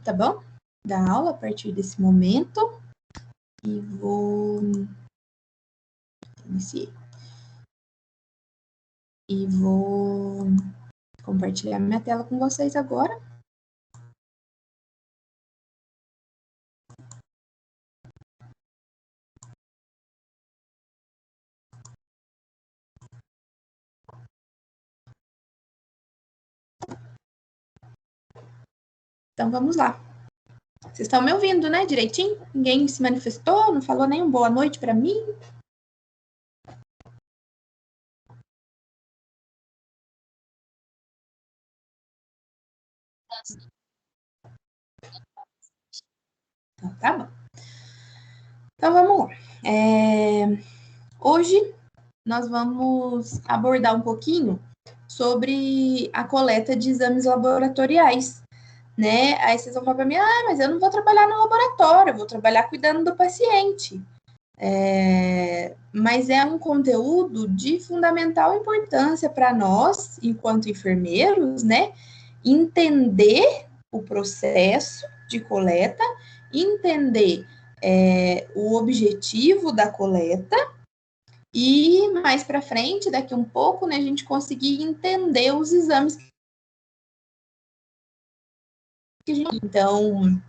tá bom? Da aula a partir desse momento. E vou iniciar. E vou compartilhar minha tela com vocês agora. Então, vamos lá. Vocês estão me ouvindo, né, direitinho? Ninguém se manifestou, não falou nem boa noite para mim? Então, tá bom. Então, vamos lá. Hoje, nós vamos abordar um pouquinho sobre a coleta de exames laboratoriais, né? Aí vocês vão falar para mim, mas eu não vou trabalhar no laboratório, eu vou trabalhar cuidando do paciente. Mas é um conteúdo de fundamental importância para nós, enquanto enfermeiros, né? Entender o processo de coleta, entender o objetivo da coleta e mais para frente, daqui um pouco, né, a gente conseguir entender os exames que a gente... Então,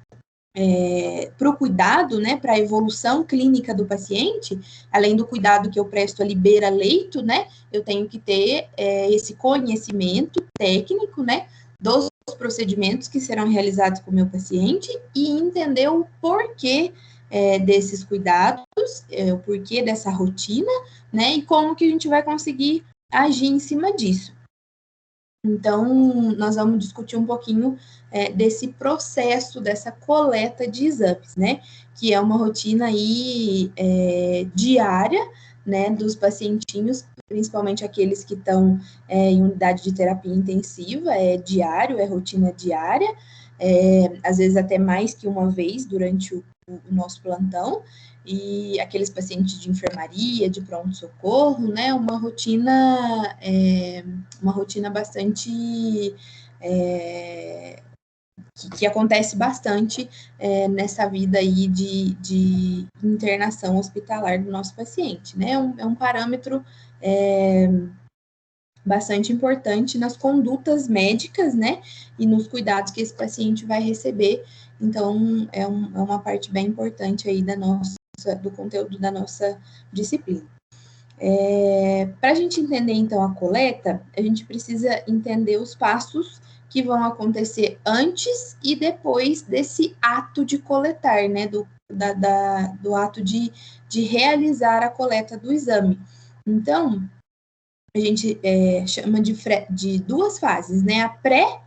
para o cuidado, né, para a evolução clínica do paciente, além do cuidado que eu presto ali beira-leito, né, eu tenho que ter esse conhecimento técnico, né, dos procedimentos que serão realizados com o meu paciente e entender o porquê desses cuidados, o porquê dessa rotina, né, e como que a gente vai conseguir agir em cima disso. Então, nós vamos discutir um pouquinho desse processo, dessa coleta de exames, né? Que é uma rotina aí diária, né? Dos pacientinhos, principalmente aqueles que estão em unidade de terapia intensiva, é diário, é rotina diária, às vezes até mais que uma vez durante o nosso plantão, e aqueles pacientes de enfermaria, de pronto-socorro, né? Uma rotina bastante que acontece bastante nessa vida aí de internação hospitalar do nosso paciente, né? É um parâmetro bastante importante nas condutas médicas, né? E nos cuidados que esse paciente vai receber. Então, é uma parte bem importante aí do conteúdo da nossa disciplina. Para a gente entender, então, a coleta, a gente precisa entender os passos que vão acontecer antes e depois desse ato de coletar, né, do ato de realizar a coleta do exame. Então, a gente chama de duas fases, né, a pré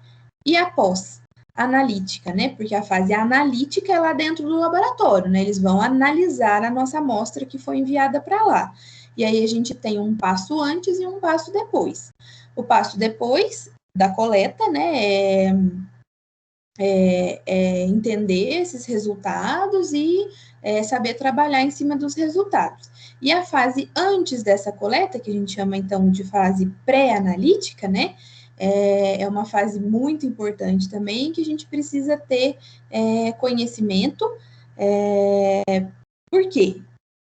e a pós analítica, né? Porque a fase analítica é lá dentro do laboratório, né? Eles vão analisar a nossa amostra que foi enviada para lá. E aí a gente tem um passo antes e um passo depois. O passo depois da coleta, né? Entender esses resultados e saber trabalhar em cima dos resultados. E a fase antes dessa coleta, que a gente chama então de fase pré-analítica, né? É uma fase muito importante também, que a gente precisa ter conhecimento. Por quê?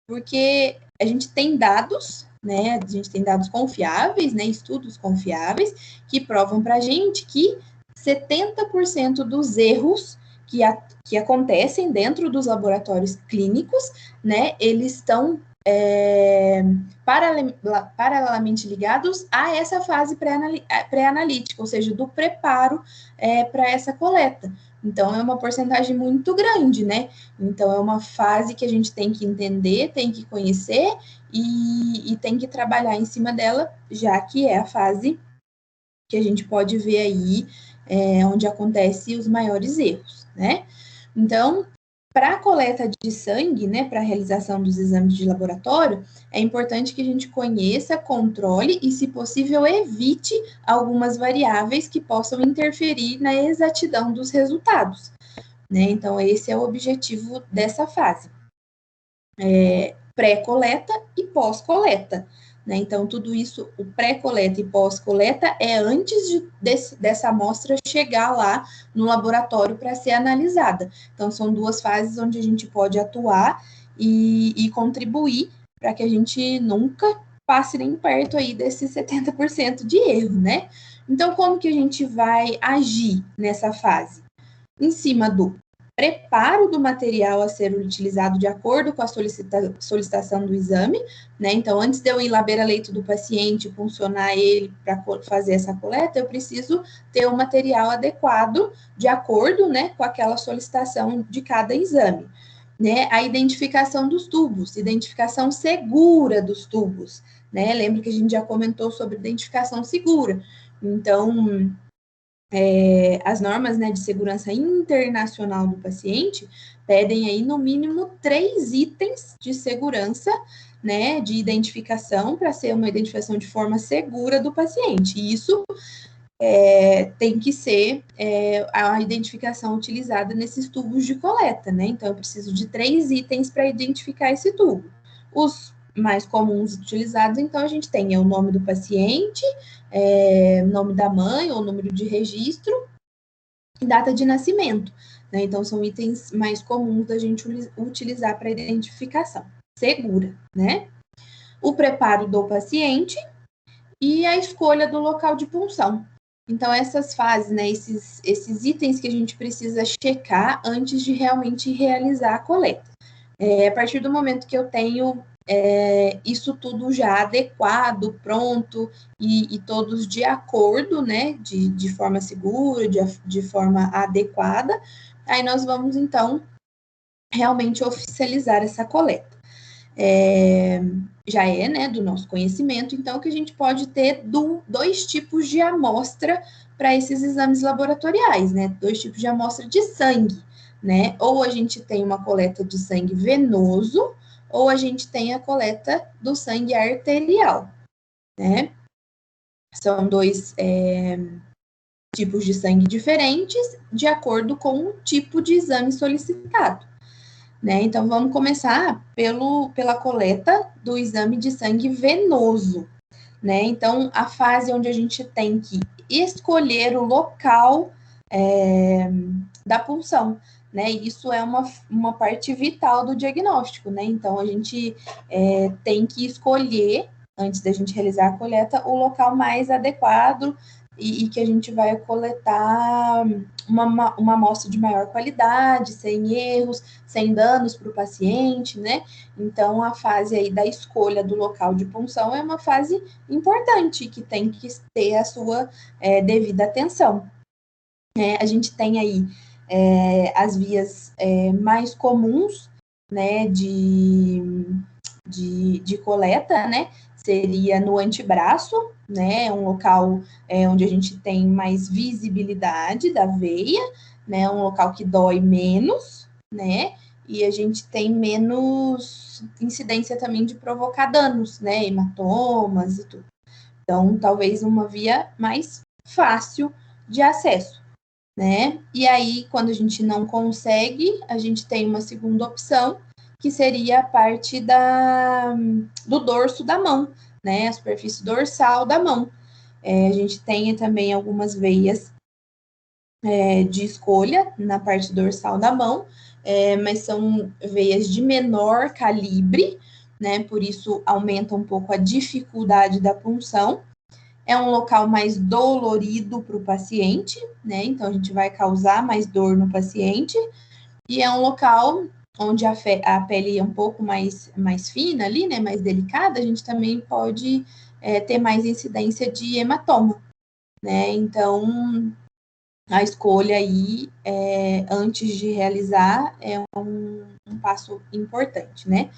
Porque a gente tem dados, né? A gente tem dados confiáveis, né? Estudos confiáveis, que provam para a gente que 70% dos erros que acontecem dentro dos laboratórios clínicos, né? Eles estão paralelamente ligados a essa fase pré-analítica, ou seja, do preparo para essa coleta. Então, é uma porcentagem muito grande, né? Então, é uma fase que a gente tem que entender, tem que conhecer e tem que trabalhar em cima dela, já que é a fase que a gente pode ver aí onde acontecem os maiores erros, né? Então, para a coleta de sangue, né, para a realização dos exames de laboratório, é importante que a gente conheça, controle e, se possível, evite algumas variáveis que possam interferir na exatidão dos resultados, né? Então, esse é o objetivo dessa fase. Pré-coleta e pós-coleta, né? Então, tudo isso, o pré-coleta e pós-coleta, é antes dessa amostra chegar lá no laboratório para ser analisada. Então, são duas fases onde a gente pode atuar e contribuir para que a gente nunca passe nem perto aí desses 70% de erro, né? Então, como que a gente vai agir nessa fase? Em cima do preparo do material a ser utilizado de acordo com a solicitação do exame, né? Então, antes de eu ir lá beira-leito do paciente, funcionar ele para fazer essa coleta, eu preciso ter o material adequado de acordo, né, com aquela solicitação de cada exame. Né, a identificação dos tubos, identificação segura dos tubos, né? Lembra que a gente já comentou sobre identificação segura. Então, as normas, né, de segurança internacional do paciente pedem aí no mínimo 3 itens de segurança, né, de identificação para ser uma identificação de forma segura do paciente. E isso tem que ser a identificação utilizada nesses tubos de coleta, né? Então, eu preciso de 3 itens para identificar esse tubo. Os mais comuns utilizados, então, a gente tem o nome do paciente, nome da mãe, ou número de registro, e data de nascimento, né? Então, são itens mais comuns da gente utilizar para identificação segura, né? O preparo do paciente e a escolha do local de punção. Então, essas fases, né, esses itens que a gente precisa checar antes de realmente realizar a coleta. A partir do momento que eu tenho isso tudo já adequado, pronto, e todos de acordo, né, de forma segura, de forma adequada, aí nós vamos, então, realmente oficializar essa coleta. Já né, do nosso conhecimento, então, que a gente pode ter 2 tipos de amostra para esses exames laboratoriais, né? 2 tipos de amostra de sangue, né? Ou a gente tem uma coleta de sangue venoso, ou a gente tem a coleta do sangue arterial, né? São 2 tipos de sangue diferentes, de acordo com o tipo de exame solicitado. Né? Então, vamos começar pela coleta do exame de sangue venoso, né? Então, a fase onde a gente tem que escolher o local da punção, né? Isso é uma parte vital do diagnóstico, né? Então, a gente tem que escolher, antes da gente realizar a coleta, o local mais adequado e que a gente vai coletar uma amostra de maior qualidade, sem erros, sem danos para o paciente, né? Então, a fase aí da escolha do local de punção é uma fase importante, que tem que ter a sua devida atenção. A gente tem aí as vias mais comuns, né, de coleta, né? Seria no antebraço, né? Um local onde a gente tem mais visibilidade da veia, né? Um local que dói menos, né? E a gente tem menos incidência também de provocar danos, né? Hematomas e tudo. Então, talvez uma via mais fácil de acesso, né? E aí, quando a gente não consegue, a gente tem uma segunda opção, que seria a parte do dorso da mão, né? A superfície dorsal da mão. A gente tem também algumas veias de escolha na parte dorsal da mão, mas são veias de menor calibre, né? Por isso aumenta um pouco a dificuldade da punção. É um local mais dolorido para o paciente, né? Então a gente vai causar mais dor no paciente. E é um local onde a pele é um pouco mais fina ali, né, mais delicada, a gente também pode ter mais incidência de hematoma, né? Então, a escolha aí, antes de realizar, é um passo importante, né?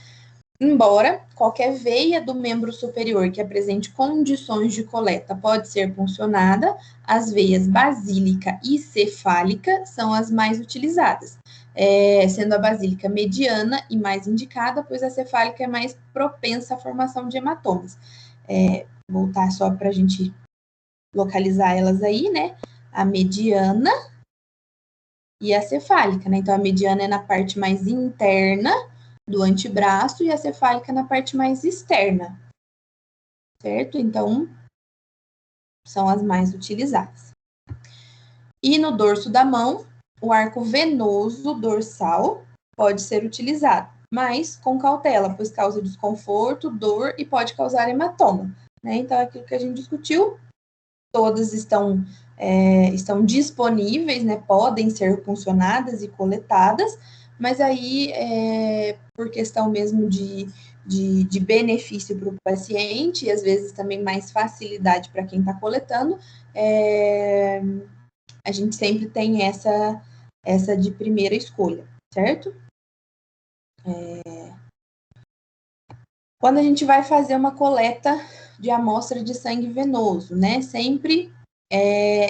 Embora qualquer veia do membro superior que apresente condições de coleta pode ser puncionada, as veias basílica e cefálica são as mais utilizadas, sendo a basílica mediana e mais indicada, pois a cefálica é mais propensa à formação de hematomas. Voltar só para a gente localizar elas aí, né? A mediana e a cefálica, né? Então, a mediana é na parte mais interna do antebraço e a cefálica na parte mais externa. certo? Então, são as mais utilizadas. E no dorso da mão, o arco venoso dorsal pode ser utilizado, mas com cautela, pois causa desconforto, dor e pode causar hematoma, né? Então, é aquilo que a gente discutiu, todas estão disponíveis, né? Podem ser puncionadas e coletadas, mas aí, por questão mesmo de benefício para o paciente, e às vezes também mais facilidade para quem está coletando, a gente sempre tem essa de primeira escolha, certo? Quando a gente vai fazer uma coleta de amostra de sangue venoso, né? Sempre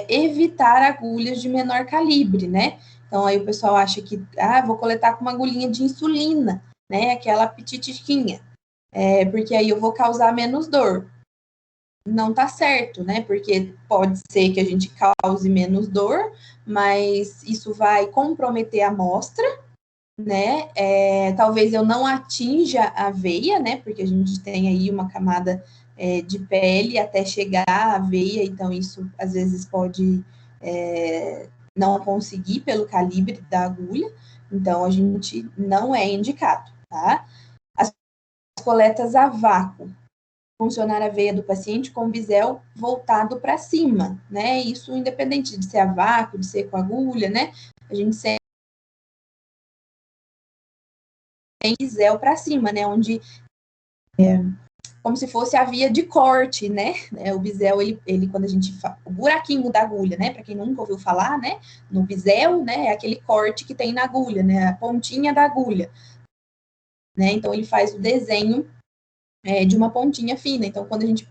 evitar agulhas de menor calibre, né? Então, aí o pessoal acha que, vou coletar com uma agulhinha de insulina, né? Aquela pititiquinha, porque aí eu vou causar menos dor. Não tá certo, né? Porque pode ser que a gente cause menos dor, mas isso vai comprometer a amostra, né? Talvez eu não atinja a veia, né? Porque a gente tem aí uma camada de pele até chegar à veia, então isso às vezes pode não conseguir pelo calibre da agulha, então a gente não é indicado, tá? As coletas a vácuo, funcionar a veia do paciente com o bisel voltado para cima, né? Isso independente de ser a vácuo, de ser com agulha, né? A gente sempre tem bisel para cima, né? Onde como se fosse a via de corte, né? O bisel, ele quando a gente o buraquinho da agulha, né? Para quem nunca ouviu falar, né? No bisel, né? É aquele corte que tem na agulha, né? A pontinha da agulha, né? Então ele faz o desenho de uma pontinha fina. Então quando a gente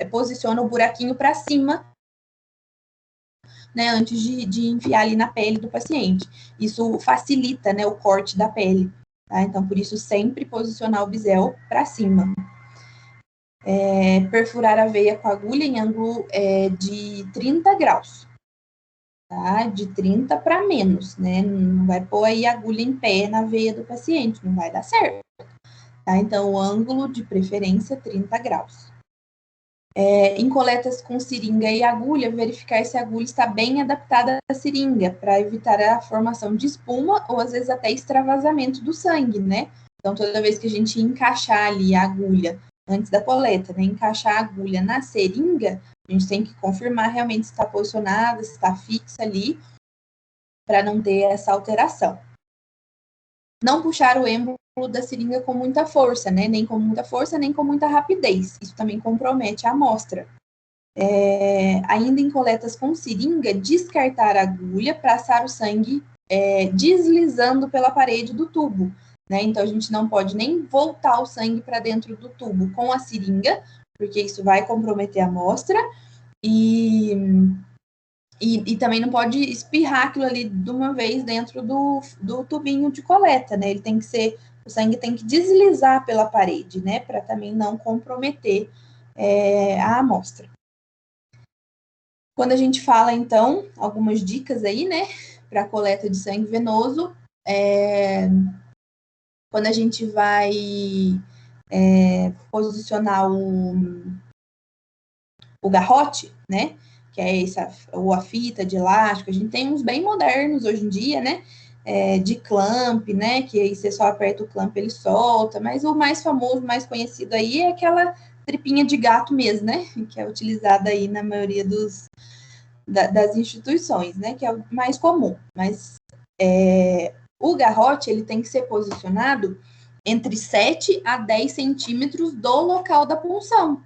posiciona o buraquinho para cima, né? Antes de enfiar ali na pele do paciente, isso facilita, né? O corte da pele. Tá? Então por isso sempre posicionar o bisel para cima. Perfurar a veia com agulha em ângulo de 30 graus, tá? De 30 para menos, né? Não vai pôr aí a agulha em pé na veia do paciente, não vai dar certo, tá? Então, o ângulo de preferência 30 graus. Em coletas com seringa e agulha, verificar se a agulha está bem adaptada à seringa, para evitar a formação de espuma ou às vezes até extravasamento do sangue, né? Então, toda vez que a gente encaixar ali a agulha antes da coleta, né, encaixar a agulha na seringa, a gente tem que confirmar realmente se está posicionada, se está fixa ali, para não ter essa alteração. Não puxar o êmbolo da seringa com muita força, né, nem com muita força, nem com muita rapidez. Isso também compromete a amostra. Ainda em coletas com seringa, descartar a agulha, passar o sangue deslizando pela parede do tubo. Né? Então, a gente não pode nem voltar o sangue para dentro do tubo com a seringa, porque isso vai comprometer a amostra, e também não pode espirrar aquilo ali de uma vez dentro do tubinho de coleta, né? Ele tem que ser, o sangue tem que deslizar pela parede, né? Para também não comprometer a amostra. Quando a gente fala, então, algumas dicas aí, né? Para coleta de sangue venoso, quando a gente vai posicionar o garrote, né? Que é ou a fita de elástico, a gente tem uns bem modernos hoje em dia, né? De clamp, né? Que aí você só aperta o clamp, ele solta, mas o mais famoso, mais conhecido aí é aquela tripinha de gato mesmo, né? Que é utilizada aí na maioria das instituições, né? Que é o mais comum. Mas o garrote, ele tem que ser posicionado entre 7 a 10 centímetros do local da punção,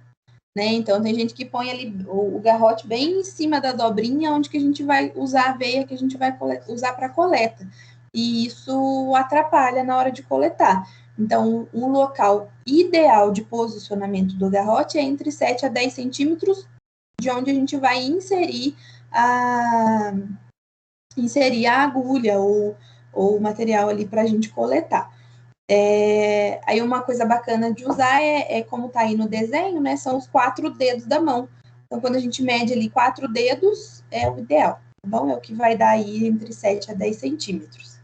né? Então, tem gente que põe ali o garrote bem em cima da dobrinha, onde que a gente vai usar a veia que a gente vai usar para coleta. E isso atrapalha na hora de coletar. Então, o local ideal de posicionamento do garrote é entre 7 a 10 centímetros de onde a gente vai inserir a agulha ou o material ali para a gente coletar. Aí uma coisa bacana de usar como tá aí no desenho, né? São os 4 dedos da mão. Então, quando a gente mede ali 4 dedos, é o ideal, tá bom? É o que vai dar aí entre 7 a 10 centímetros.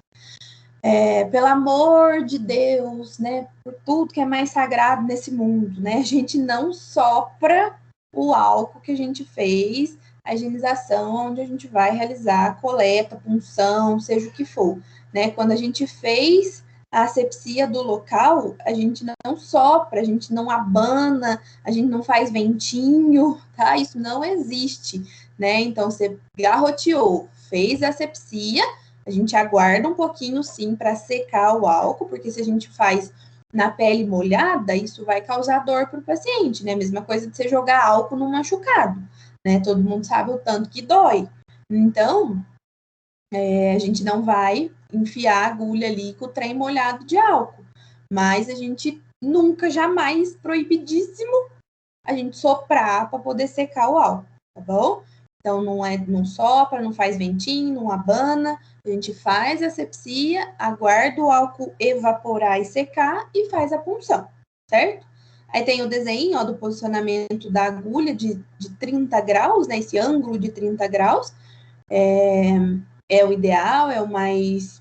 pelo amor de Deus, né, por tudo que é mais sagrado nesse mundo, né, a gente não sopra o álcool que a gente fez, a higienização, onde a gente vai realizar a coleta, punção, seja o que for, né, quando a gente fez a asepsia do local, a gente não sopra, a gente não abana, a gente não faz ventinho, tá, isso não existe, né, então você garroteou, fez a asepsia, a gente aguarda um pouquinho, sim, para secar o álcool, porque se a gente faz na pele molhada, isso vai causar dor para o paciente, né? Mesma coisa de você jogar álcool no machucado, né? Todo mundo sabe o tanto que dói. Então, a gente não vai enfiar a agulha ali com o trem molhado de álcool, mas a gente nunca, jamais, proibidíssimo, a gente soprar para poder secar o álcool, tá bom? Então, não sopra, não faz ventinho, não abana, a gente faz a asepsia, aguarda o álcool evaporar e secar e faz a punção, certo? Aí tem o desenho, ó, do posicionamento da agulha de 30 graus, né? Esse ângulo de 30 graus é o ideal, é o mais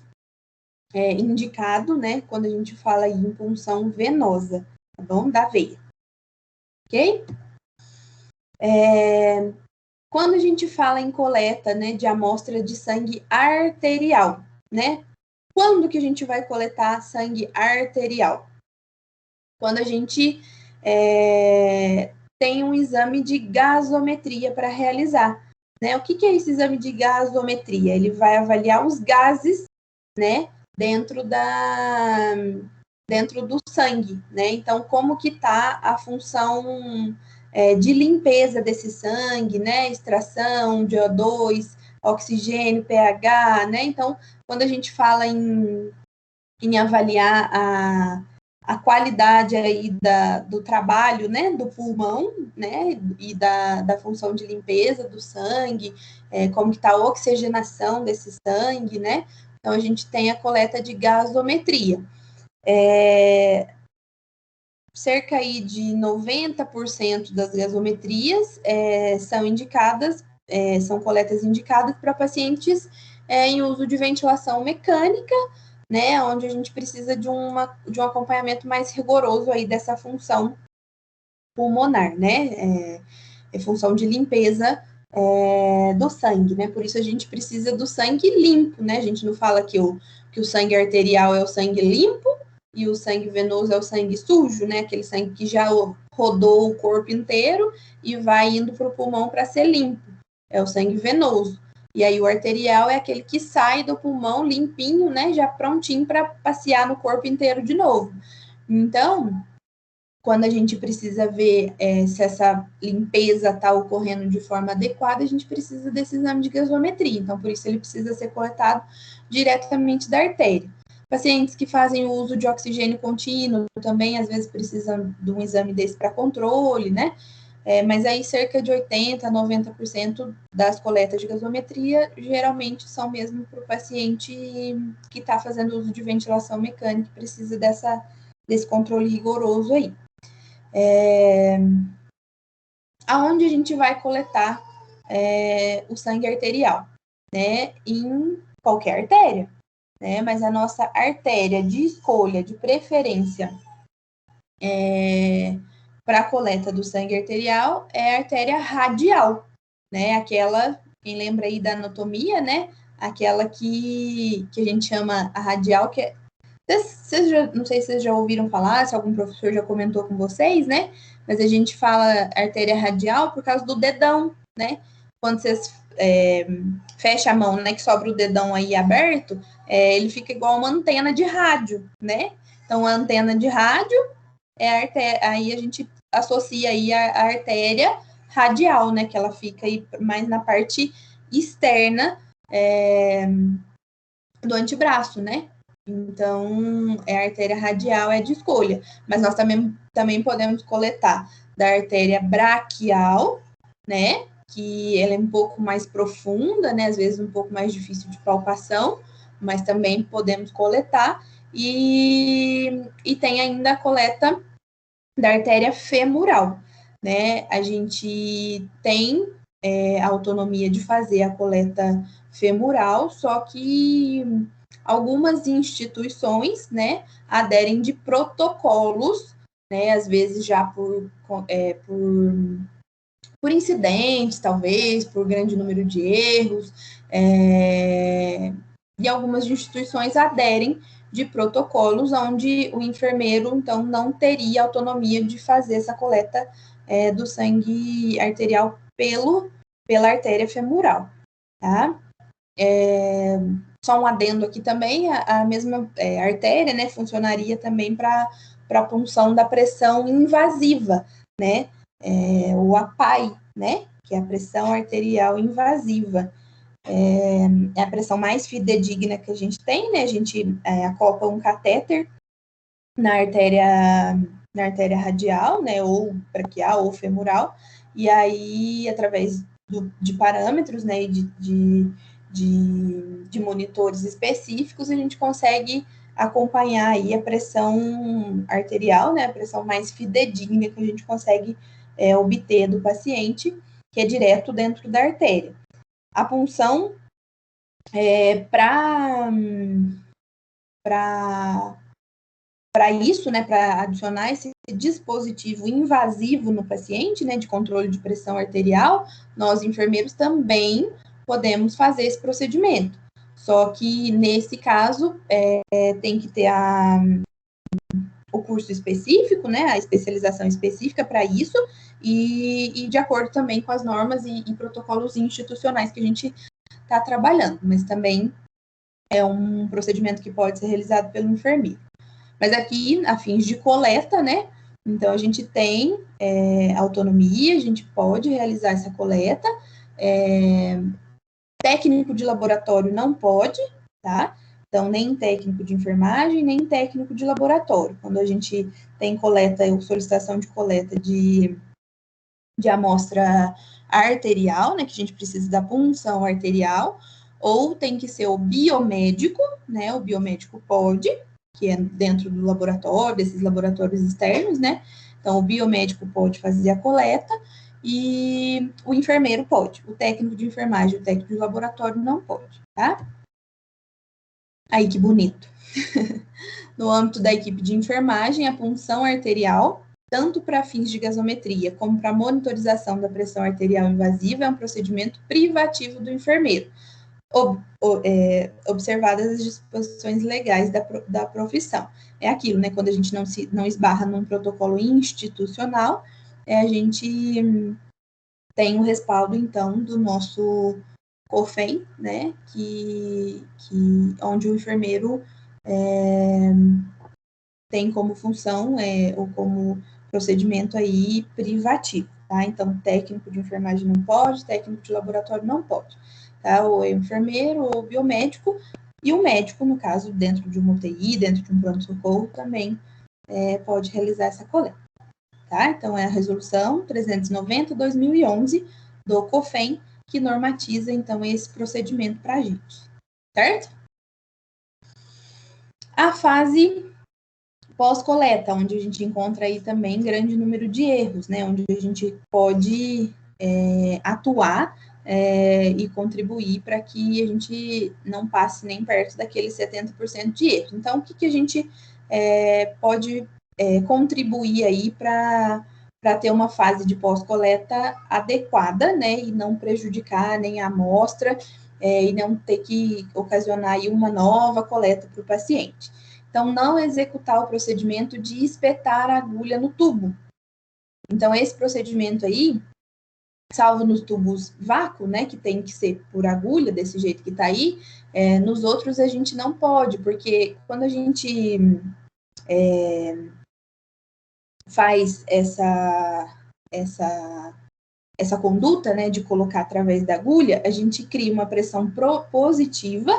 indicado, né? Quando a gente fala em punção venosa, tá bom? Da veia, ok? Quando a gente fala em coleta, né, de amostra de sangue arterial, né? Quando que a gente vai coletar sangue arterial? Quando a gente tem um exame de gasometria para realizar, né? O que é esse exame de gasometria? Ele vai avaliar os gases, né, dentro do sangue, né? Então, como que está a função de limpeza desse sangue, né? Extração de O2, oxigênio, pH, né? Então, quando a gente fala em avaliar a qualidade aí do trabalho, né, do pulmão, né, e da função de limpeza do sangue, como que está a oxigenação desse sangue, né? Então, a gente tem a coleta de gasometria. Cerca aí de 90% das gasometrias são indicadas, são coletas indicadas para pacientes em uso de ventilação mecânica, né, onde a gente precisa de um acompanhamento mais rigoroso aí dessa função pulmonar, né, função de limpeza do sangue, né, por isso a gente precisa do sangue limpo, né, a gente não fala que o sangue arterial é o sangue limpo, e o sangue venoso é o sangue sujo, né? Aquele sangue que já rodou o corpo inteiro e vai indo para o pulmão para ser limpo. É o sangue venoso. E aí o arterial é aquele que sai do pulmão limpinho, né? Já prontinho para passear no corpo inteiro de novo. Então, quando a gente precisa ver se essa limpeza está ocorrendo de forma adequada, a gente precisa desse exame de gasometria. Então, por isso ele precisa ser coletado diretamente da artéria. Pacientes que fazem o uso de oxigênio contínuo também, às vezes, precisam de um exame desse para controle, né? Mas aí cerca de 80% a 90% das coletas de gasometria geralmente são mesmo para o paciente que está fazendo uso de ventilação mecânica, que precisa desse controle rigoroso aí. Aonde a gente vai coletar o sangue arterial? Né? Em qualquer artéria. Né? Mas a nossa artéria de escolha, de preferência para a coleta do sangue arterial é a artéria radial, né? Aquela, quem lembra aí da anatomia, né? Aquela que a gente chama a radial, que é. Não sei se vocês já ouviram falar, se algum professor já comentou com vocês, né? Mas a gente fala artéria radial por causa do dedão, né? Quando vocês fecham a mão, né? Que sobra o dedão aí aberto, ele fica igual uma antena de rádio, né? Então, a antena de rádio é a artéria, aí a gente associa aí a artéria radial, né? Que ela fica aí mais na parte externa do antebraço, né? Então, a artéria radial é de escolha, mas nós também podemos coletar da artéria braquial, né? Que ela é um pouco mais profunda, né? Às vezes um pouco mais difícil de palpação, mas também podemos coletar. E tem ainda a coleta da artéria femoral, né? A gente tem a autonomia de fazer a coleta femoral, só que Algumas instituições, né, aderem de protocolos, né, às vezes já por incidentes, talvez, por grande número de erros, e algumas instituições aderem de protocolos onde o enfermeiro, então, não teria autonomia de fazer essa coleta do sangue arterial pela artéria femoral, tá? Só um adendo aqui também, a mesma artéria, né, funcionaria também para a punção da pressão invasiva, né, ou a PAI, né, que é a pressão arterial invasiva. É a pressão mais fidedigna que a gente tem, né, a gente acopla um catéter na artéria radial, né, ou braquial ou femoral, e aí, através de parâmetros, né, de monitores específicos, a gente consegue acompanhar aí a pressão arterial, né, a pressão mais fidedigna que a gente consegue obter do paciente, que é direto dentro da artéria. A punção para isso, né, para adicionar esse dispositivo invasivo no paciente, né, de controle de pressão arterial, nós enfermeiros também podemos fazer esse procedimento. Só que nesse caso tem que ter o curso específico, né, a especialização específica para isso e de acordo também com as normas e protocolos institucionais que a gente está trabalhando, mas também é um procedimento que pode ser realizado pelo enfermeiro. Mas aqui, a fins de coleta, né? Então, a gente tem autonomia, a gente pode realizar essa coleta. Técnico de laboratório não pode, tá? Então, nem técnico de enfermagem, nem técnico de laboratório. Quando a gente tem coleta ou solicitação de coleta de amostra arterial, né? Que a gente precisa da punção arterial, ou tem que ser o biomédico, né? O biomédico pode, que é dentro do laboratório, desses laboratórios externos, né? Então, o biomédico pode fazer a coleta e o enfermeiro pode. O técnico de enfermagem, o técnico de laboratório não pode, tá? Aí, que bonito. No âmbito da equipe de enfermagem, a punção arterial, tanto para fins de gasometria como para monitorização da pressão arterial invasiva, é um procedimento privativo do enfermeiro, observadas as disposições legais da profissão. É aquilo, né? Quando a gente não esbarra num protocolo institucional, a gente tem o respaldo, então, do nosso COFEM, né? Onde o enfermeiro tem como função ou como procedimento aí privativo, tá? Então, técnico de enfermagem não pode, técnico de laboratório não pode, tá? Ou é enfermeiro ou biomédico, e o médico, no caso, dentro de uma UTI, dentro de um pronto-socorro, também pode realizar essa coleta, tá? Então, é a resolução 390/2011 do COFEM que normatiza, então, esse procedimento para a gente, certo? A fase pós-coleta, onde a gente encontra aí também grande número de erros, né? Onde a gente pode atuar e contribuir para que a gente não passe nem perto daqueles 70% de erro. Então, o que a gente pode contribuir aí para ter uma fase de pós-coleta adequada, né? E não prejudicar nem a amostra e não ter que ocasionar aí uma nova coleta para o paciente. Então, não executar o procedimento de espetar a agulha no tubo. Então, esse procedimento aí, salvo nos tubos vácuo, né, que tem que ser por agulha, desse jeito que está aí, nos outros a gente não pode, porque quando a gente faz essa conduta, né, de colocar através da agulha, a gente cria uma pressão positiva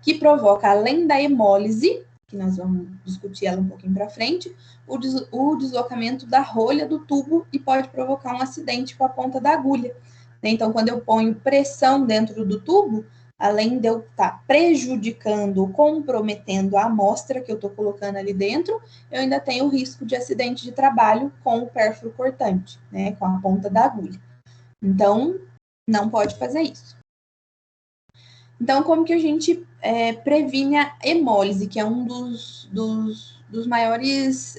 que provoca, além da hemólise, que nós vamos discutir ela um pouquinho para frente, o deslocamento da rolha do tubo e pode provocar um acidente com a ponta da agulha. Então, quando eu ponho pressão dentro do tubo, além de eu estar prejudicando, comprometendo a amostra que eu estou colocando ali dentro, eu ainda tenho o risco de acidente de trabalho com o pérfuro cortante, né, com a ponta da agulha. Então, não pode fazer isso. Então, como que a gente previne a hemólise, que é um dos maiores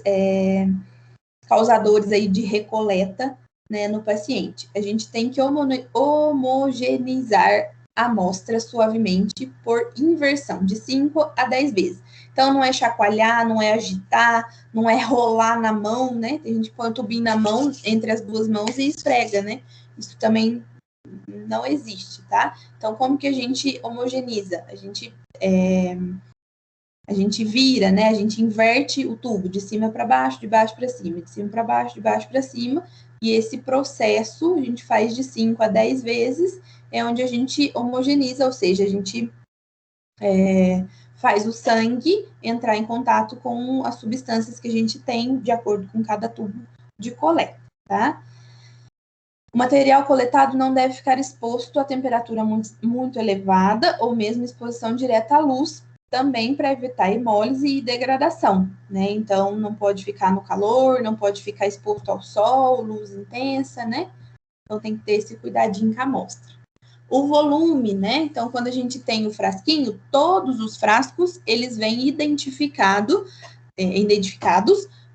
causadores aí de recoleta, né, no paciente? A gente tem que homogeneizar a amostra suavemente por inversão, de 5 a 10 vezes. Então, não é chacoalhar, não é agitar, não é rolar na mão, né? Tem gente que põe o tubinho na mão, entre as duas mãos e esfrega, né? Isso também não existe, tá? Então, como que a gente homogeneiza? A gente vira, né? A gente inverte o tubo de cima para baixo, de baixo para cima, de cima para baixo, de baixo para cima. E esse processo a gente faz de 5 a 10 vezes, é onde a gente homogeneiza, ou seja, a gente faz o sangue entrar em contato com as substâncias que a gente tem de acordo com cada tubo de coleta, tá? O material coletado não deve ficar exposto a temperatura muito elevada ou mesmo exposição direta à luz, também para evitar hemólise e degradação, né? Então, não pode ficar no calor, não pode ficar exposto ao sol, luz intensa, né? Então, tem que ter esse cuidadinho com a amostra. O volume, né? Então, quando a gente tem o frasquinho, todos os frascos, eles vêm identificados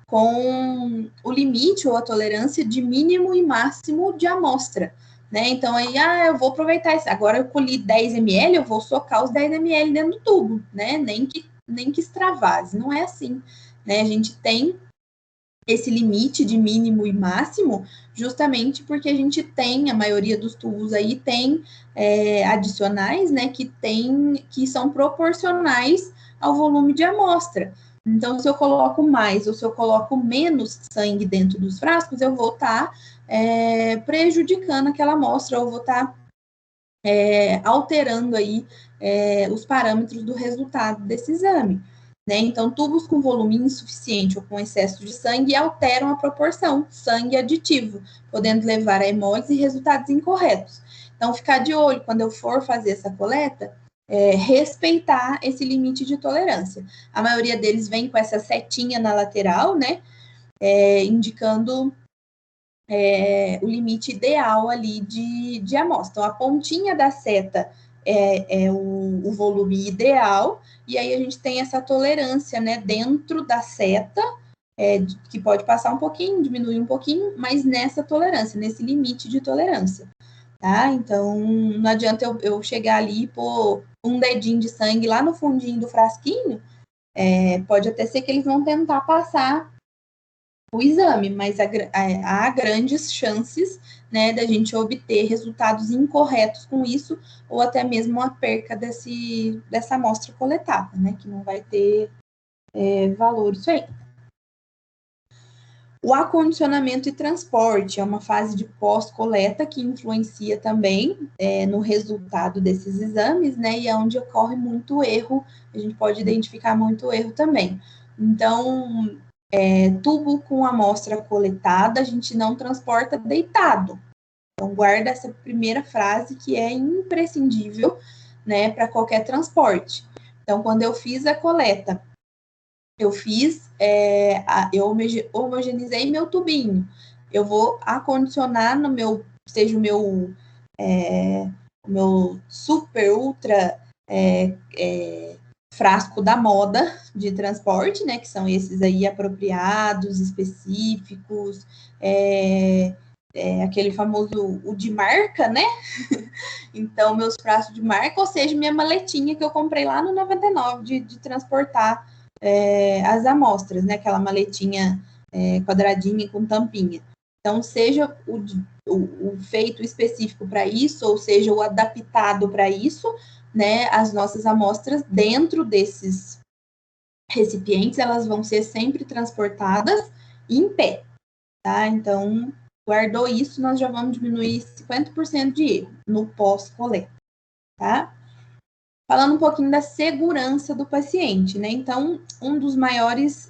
com o limite ou a tolerância de mínimo e máximo de amostra, né? Então, aí, eu vou aproveitar isso. Agora eu colhi 10 ml, eu vou socar os 10 ml dentro do tubo, né? Nem que extravase, não é assim, né? A gente tem esse limite de mínimo e máximo, justamente porque a gente tem, a maioria dos tubos aí tem adicionais, né, que são proporcionais ao volume de amostra. Então, se eu coloco mais ou se eu coloco menos sangue dentro dos frascos, eu vou estar prejudicando aquela amostra, ou vou estar alterando aí os parâmetros do resultado desse exame. Né? Então, tubos com volume insuficiente ou com excesso de sangue alteram a proporção sangue aditivo, podendo levar a hemólise e resultados incorretos. Então, ficar de olho quando eu for fazer essa coleta, respeitar esse limite de tolerância. A maioria deles vem com essa setinha na lateral, né? Indicando o limite ideal ali de amostra. Então, a pontinha da seta é o volume ideal, e aí a gente tem essa tolerância, né, dentro da seta, que pode passar um pouquinho, diminuir um pouquinho, mas nessa tolerância, nesse limite de tolerância, tá? Então, não adianta eu chegar ali e pôr um dedinho de sangue lá no fundinho do frasquinho, pode até ser que eles vão tentar passar o exame, mas há grandes chances, né, da gente obter resultados incorretos com isso, ou até mesmo a perca dessa amostra coletada, né, que não vai ter valor isso aí. O acondicionamento e transporte é uma fase de pós-coleta que influencia também no resultado desses exames, né, e é onde ocorre muito erro, a gente pode identificar muito erro também. Então, tubo com amostra coletada, a gente não transporta deitado. Então, guarda essa primeira frase que é imprescindível, né, para qualquer transporte. Então, quando eu fiz a coleta, eu homogeneizei meu tubinho. Eu vou acondicionar no meu, seja o meu super, ultra frasco da moda de transporte, né, que são esses aí apropriados, específicos, aquele famoso, o de marca, né? Então, meus frascos de marca, ou seja, minha maletinha que eu comprei lá no 99 de transportar as amostras, né? Aquela maletinha quadradinha com tampinha. Então, seja o feito específico para isso, ou seja, o adaptado para isso, né? As nossas amostras dentro desses recipientes, elas vão ser sempre transportadas em pé, tá? Então, guardou isso, nós já vamos diminuir 50% de erro no pós-coleta, tá? Falando um pouquinho da segurança do paciente, né? Então, um dos maiores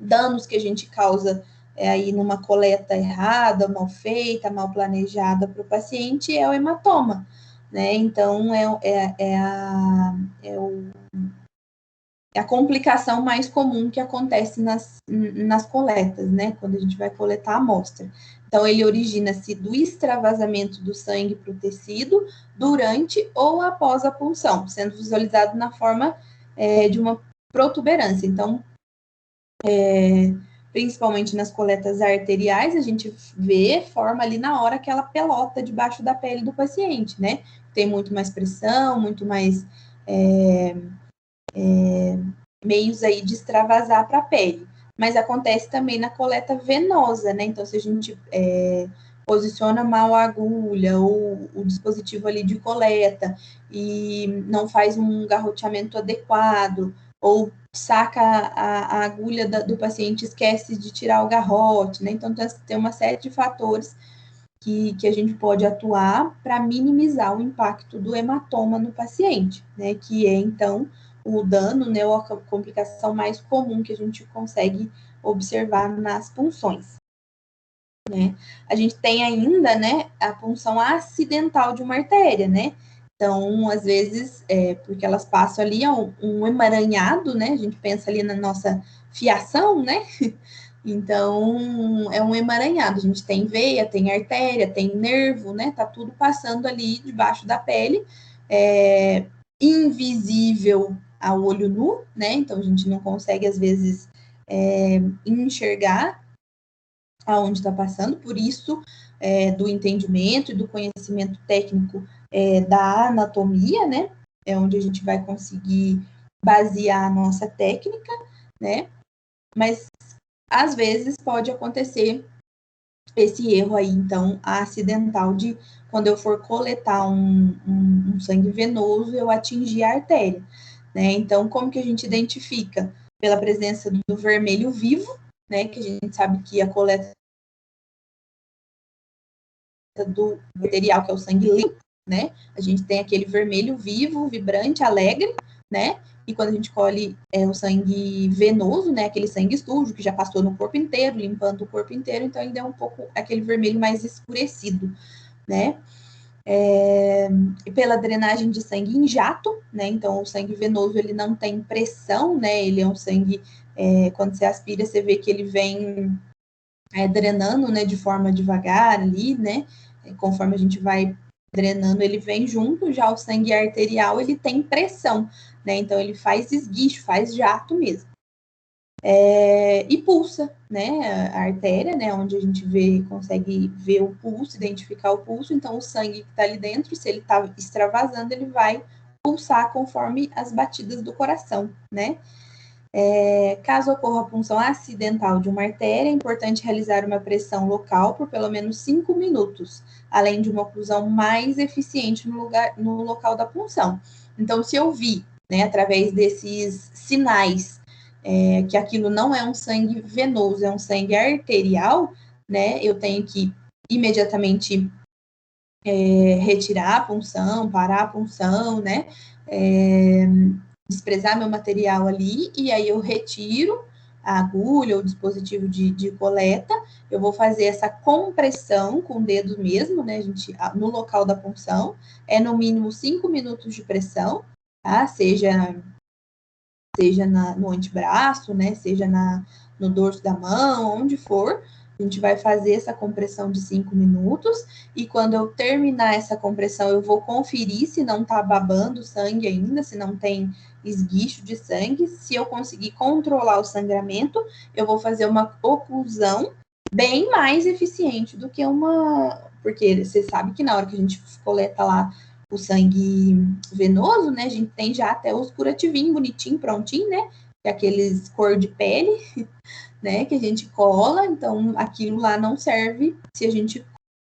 danos que a gente causa aí numa coleta errada, mal feita, mal planejada para o paciente é o hematoma, né? Então, é a complicação mais comum que acontece nas coletas, né? Quando a gente vai coletar a amostra. Então, ele origina-se do extravasamento do sangue para o tecido durante ou após a punção, sendo visualizado na forma de uma protuberância. Então, principalmente nas coletas arteriais, a gente vê, forma ali na hora aquela pelota debaixo da pele do paciente, né? Tem muito mais pressão, muito mais meios aí de extravasar para a pele. Mas acontece também na coleta venosa, né? Então, se a gente posiciona mal a agulha ou o dispositivo ali de coleta e não faz um garroteamento adequado, ou saca a agulha do paciente, esquece de tirar o garrote, né? Então, tem uma série de fatores que a gente pode atuar para minimizar o impacto do hematoma no paciente, né? Que é, então, o dano, né, ou a complicação mais comum que a gente consegue observar nas punções. Né? A gente tem ainda, né, a punção acidental de uma artéria, né? Então, às vezes, porque elas passam ali um emaranhado, né? A gente pensa ali na nossa fiação, né? Então, é um emaranhado. A gente tem veia, tem artéria, tem nervo, né? Tá tudo passando ali debaixo da pele, invisível ao olho nu, né? Então, a gente não consegue, às vezes, enxergar aonde está passando, por isso do entendimento e do conhecimento técnico da anatomia, né? É onde a gente vai conseguir basear a nossa técnica, né? Mas às vezes pode acontecer esse erro aí, então, acidental de quando eu for coletar um sangue venoso, eu atingir a artéria, né? Então, como que a gente identifica? Pela presença do vermelho vivo, né? Que a gente sabe que a coleta do material, que é o sangue limpo, né? A gente tem aquele vermelho vivo, vibrante, alegre, né? E quando a gente colhe o sangue venoso, né? Aquele sangue sujo que já passou no corpo inteiro, limpando o corpo inteiro, então ainda é um pouco aquele vermelho mais escurecido, né? E pela drenagem de sangue em jato, né? Então o sangue venoso ele não tem pressão, né? Ele é um sangue, quando você aspira, você vê que ele vem drenando, né? De forma devagar ali, né? Conforme a gente vai drenando, ele vem junto. Já o sangue arterial ele tem pressão, né? Então ele faz esguicho, faz jato mesmo. E pulsa, né? A artéria, né? Onde a gente consegue ver o pulso, identificar o pulso. Então, o sangue que está ali dentro, se ele está extravasando, ele vai pulsar conforme as batidas do coração, né? Caso ocorra a punção acidental de uma artéria, é importante realizar uma pressão local por pelo menos 5 minutos, além de uma oclusão mais eficiente no local da punção. Então, se eu vi, né, através desses sinais, que aquilo não é um sangue venoso, é um sangue arterial, né, eu tenho que imediatamente retirar a punção, parar a punção, né, desprezar meu material ali, e aí eu retiro a agulha ou dispositivo de coleta, eu vou fazer essa compressão com o dedo mesmo, né, no local da punção, no mínimo 5 minutos de pressão, tá, seja no antebraço, né, seja no dorso da mão, onde for, a gente vai fazer essa compressão de 5 minutos, e quando eu terminar essa compressão, eu vou conferir se não tá babando sangue ainda, se não tem esguicho de sangue. Se eu conseguir controlar o sangramento, eu vou fazer uma oclusão bem mais eficiente do que porque você sabe que na hora que a gente coleta lá o sangue venoso, né, a gente tem já até os curativinhos bonitinho, prontinho, né, que é aqueles cor de pele, né, que a gente cola, então aquilo lá não serve se a gente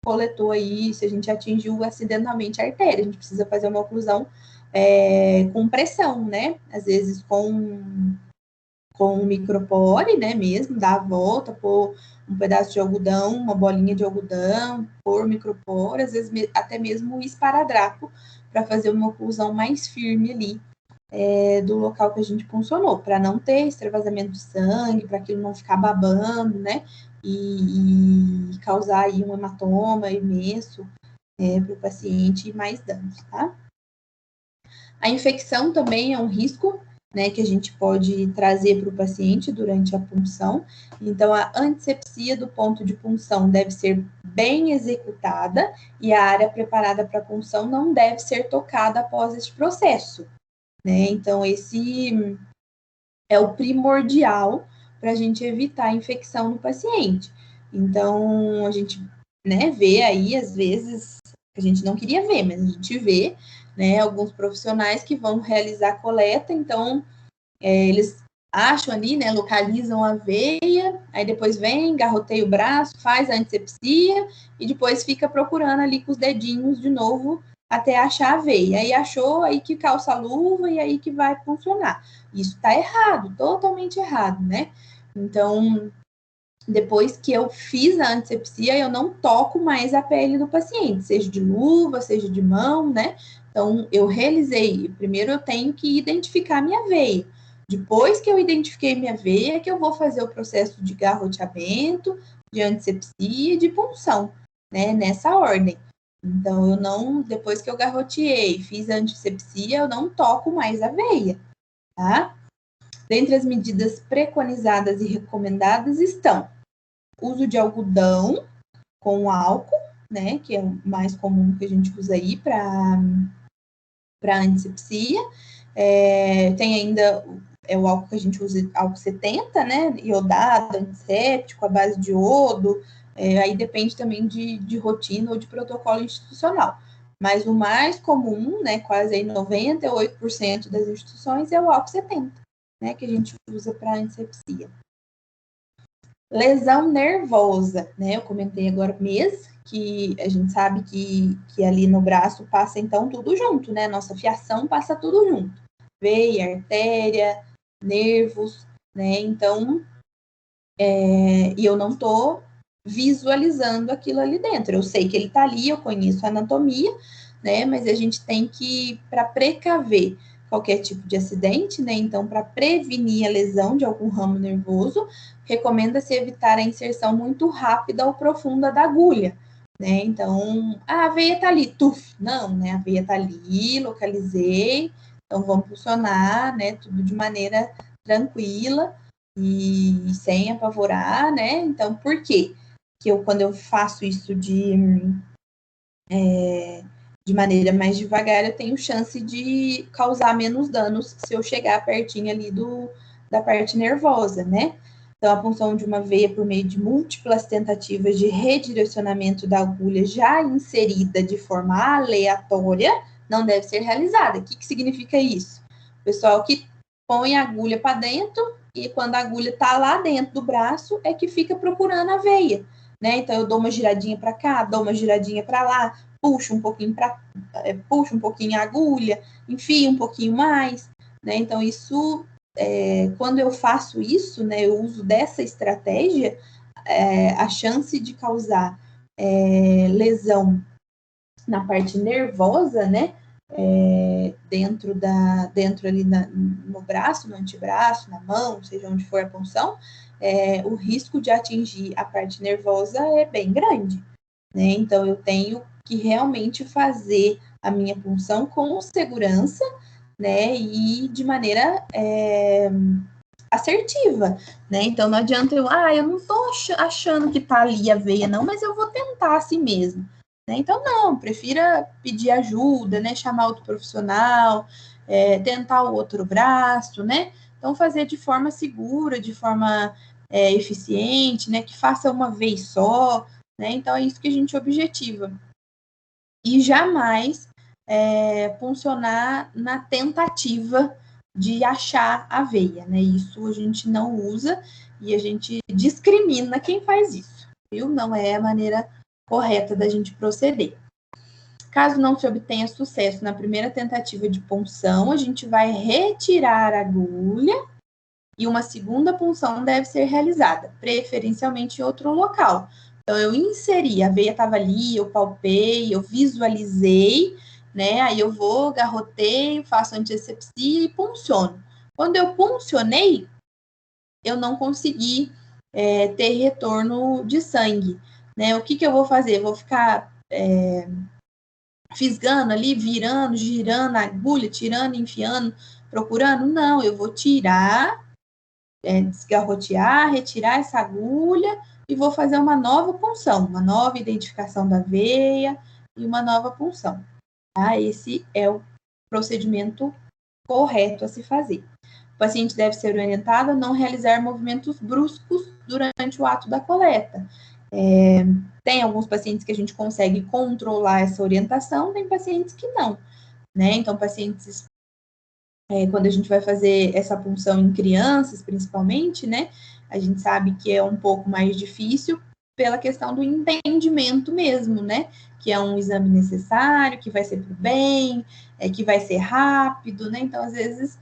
coletou aí, se a gente atingiu acidentalmente a artéria, a gente precisa fazer uma oclusão com pressão, né, às vezes com um micropore, né, mesmo, dar a volta, pôr um pedaço de algodão, uma bolinha de algodão, pôr micropore, às vezes até mesmo o esparadrapo, para fazer uma oclusão mais firme ali do local que a gente puncionou, para não ter extravasamento de sangue, para aquilo não ficar babando, né, e causar aí um hematoma imenso para o paciente e mais danos, tá? A infecção também é um risco né, que a gente pode trazer para o paciente durante a punção. Então, a antisepsia do ponto de punção deve ser bem executada e a área preparada para a punção não deve ser tocada após este processo, né? Então, esse é o primordial para a gente evitar a infecção no paciente. Então, a gente, né, vê aí, às vezes, a gente não queria ver, mas a gente vê, né, alguns profissionais que vão realizar coleta, então, eles acham ali, né, localizam a veia, aí depois vem, garroteia o braço, faz a antisepsia e depois fica procurando ali com os dedinhos de novo até achar a veia. Aí achou, aí que calça a luva e aí que vai funcionar. Isso tá errado, totalmente errado, né? Então, depois que eu fiz a antisepsia, eu não toco mais a pele do paciente, seja de luva, seja de mão, né? Então, eu realizei. Primeiro, eu tenho que identificar a minha veia. Depois que eu identifiquei minha veia, que eu vou fazer o processo de garroteamento, de antisepsia e de punção, né? Nessa ordem. Então, eu não, depois que eu garroteei, fiz a antisepsia, eu não toco mais a veia, tá? Dentre as medidas preconizadas e recomendadas estão uso de algodão com álcool, né, que é o mais comum que a gente usa aí para antisepsia. Tem ainda o álcool que a gente usa, álcool 70, né, iodado, antisséptico, à base de iodo, aí depende também de rotina ou de protocolo institucional. Mas o mais comum, né, quase aí 98% das instituições, é o álcool 70, né, que a gente usa para antisepsia. Lesão nervosa, né? Eu comentei agora mesmo que a gente sabe que ali no braço passa então tudo junto, né? Nossa fiação passa tudo junto. Veia, artéria, nervos, né? Então, e eu não tô visualizando aquilo ali dentro. Eu sei que ele tá ali, eu conheço a anatomia, né? Mas a gente tem que, para precaver qualquer tipo de acidente, né? Então, para prevenir a lesão de algum ramo nervoso, recomenda-se evitar a inserção muito rápida ou profunda da agulha, né? Então, a veia tá ali, tuf, não, né? A veia tá ali, localizei, então vamos funcionar, né? Tudo de maneira tranquila e sem apavorar, né? Então, por quê? Que quando eu faço isso de maneira mais devagar, eu tenho chance de causar menos danos se eu chegar pertinho ali da parte nervosa, né? Então, a punção de uma veia por meio de múltiplas tentativas de redirecionamento da agulha já inserida de forma aleatória não deve ser realizada. O que significa isso? O pessoal que põe a agulha para dentro e quando a agulha está lá dentro do braço é que fica procurando a veia, né? Então, eu dou uma giradinha para cá, dou uma giradinha para lá, puxo um pouquinho a agulha, enfio um pouquinho mais, né? Então, isso, quando eu faço isso, né, eu uso dessa estratégia, a chance de causar lesão na parte nervosa, né, dentro ali no braço, no antebraço, na mão, seja onde for a punção, o risco de atingir a parte nervosa é bem grande, né? Então, eu tenho que realmente fazer a minha punção com segurança, né? E de maneira assertiva, né? Então, não adianta eu não tô achando que tá ali a veia, não, mas eu vou tentar assim mesmo. Né? Então, não, prefira pedir ajuda, né? Chamar outro profissional, tentar o outro braço, né? Então, fazer de forma segura, de forma eficiente, né? Que faça uma vez só, né? Então, é isso que a gente objetiva. E jamais funcionar na tentativa de achar a veia, né? Isso a gente não usa e a gente discrimina quem faz isso, viu? Não é a maneira correta da gente proceder. Caso não se obtenha sucesso na primeira tentativa de punção, a gente vai retirar a agulha e uma segunda punção deve ser realizada, preferencialmente em outro local. Então, eu inseri, a veia estava ali, eu palpei, eu visualizei, né? Aí eu vou, garroteio, faço antisepsia e punciono. Quando eu puncionei, eu não consegui ter retorno de sangue, né? O que eu vou fazer? Vou ficar fisgando ali, virando, girando a agulha, tirando, enfiando, procurando. Não, eu vou tirar, desgarrotear, retirar essa agulha e vou fazer uma nova punção, uma nova identificação da veia e uma nova punção. Tá? Esse é o procedimento correto a se fazer. O paciente deve ser orientado a não realizar movimentos bruscos durante o ato da coleta. Tem alguns pacientes que a gente consegue controlar essa orientação, tem pacientes que não, né? Então, pacientes, quando a gente vai fazer essa punção em crianças, principalmente, né? A gente sabe que é um pouco mais difícil pela questão do entendimento mesmo, né? Que é um exame necessário, que vai ser para o bem, que vai ser rápido, né? Então, às vezes,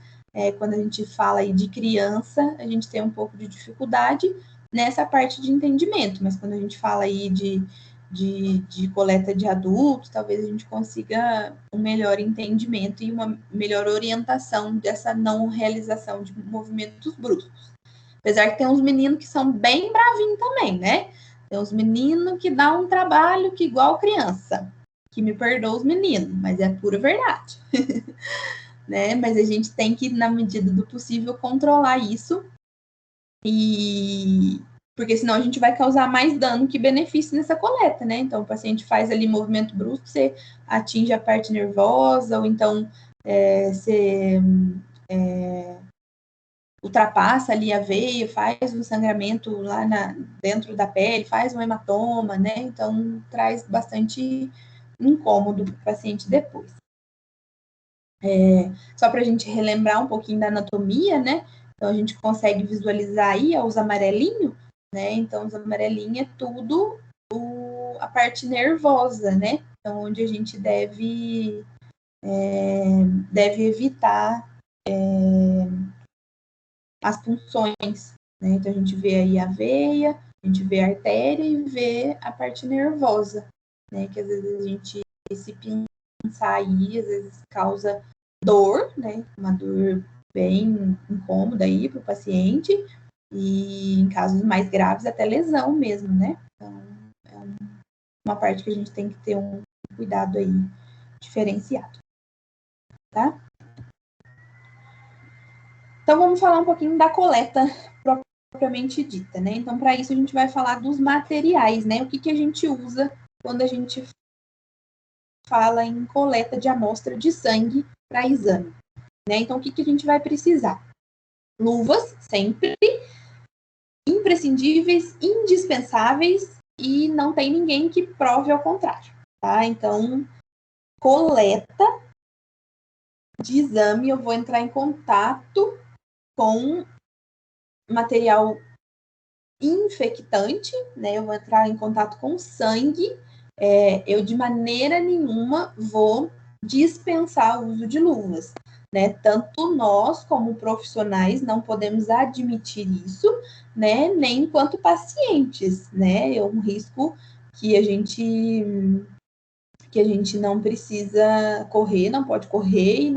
quando a gente fala aí de criança, a gente tem um pouco de dificuldade nessa parte de entendimento, mas quando a gente fala aí de coleta de adultos, talvez a gente consiga um melhor entendimento e uma melhor orientação dessa não realização de movimentos bruscos. Apesar que tem uns meninos que são bem bravinhos também, né? Tem uns meninos que dá um trabalho que igual criança, que me perdoa os meninos, mas é pura verdade. Né? Mas a gente tem que, na medida do possível, controlar isso, porque senão a gente vai causar mais dano que benefício nessa coleta, né? Então, o paciente faz ali movimento brusco, você atinge a parte nervosa, ou então você ultrapassa ali a veia, faz um sangramento lá dentro da pele, faz um hematoma, né? Então, traz bastante incômodo para o paciente depois. Só para a gente relembrar um pouquinho da anatomia, né? Então, a gente consegue visualizar aí os amarelinhos, né? Então, os amarelinhos é tudo a parte nervosa, né? Então, onde a gente deve evitar as punções, né? Então, a gente vê aí a veia, a gente vê a artéria e vê a parte nervosa, né? Que às vezes a gente, se pinçar aí, às vezes causa dor, né? Uma dor bem incômoda aí para o paciente, e em casos mais graves, até lesão mesmo, né? Então, é uma parte que a gente tem que ter um cuidado aí diferenciado, tá? Então, vamos falar um pouquinho da coleta propriamente dita, né? Então, para isso, a gente vai falar dos materiais, né? O que a gente usa quando a gente fala em coleta de amostra de sangue para exame, né? Então, o que a gente vai precisar? Luvas, sempre, imprescindíveis, indispensáveis, e não tem ninguém que prove ao contrário, tá? Então, coleta de exame, eu vou entrar em contato com material infectante, né? Eu vou entrar em contato com sangue, eu de maneira nenhuma vou dispensar o uso de luvas, né? Tanto nós, como profissionais, não podemos admitir isso, né? Nem enquanto pacientes, né? É um risco que a gente não precisa correr, não pode correr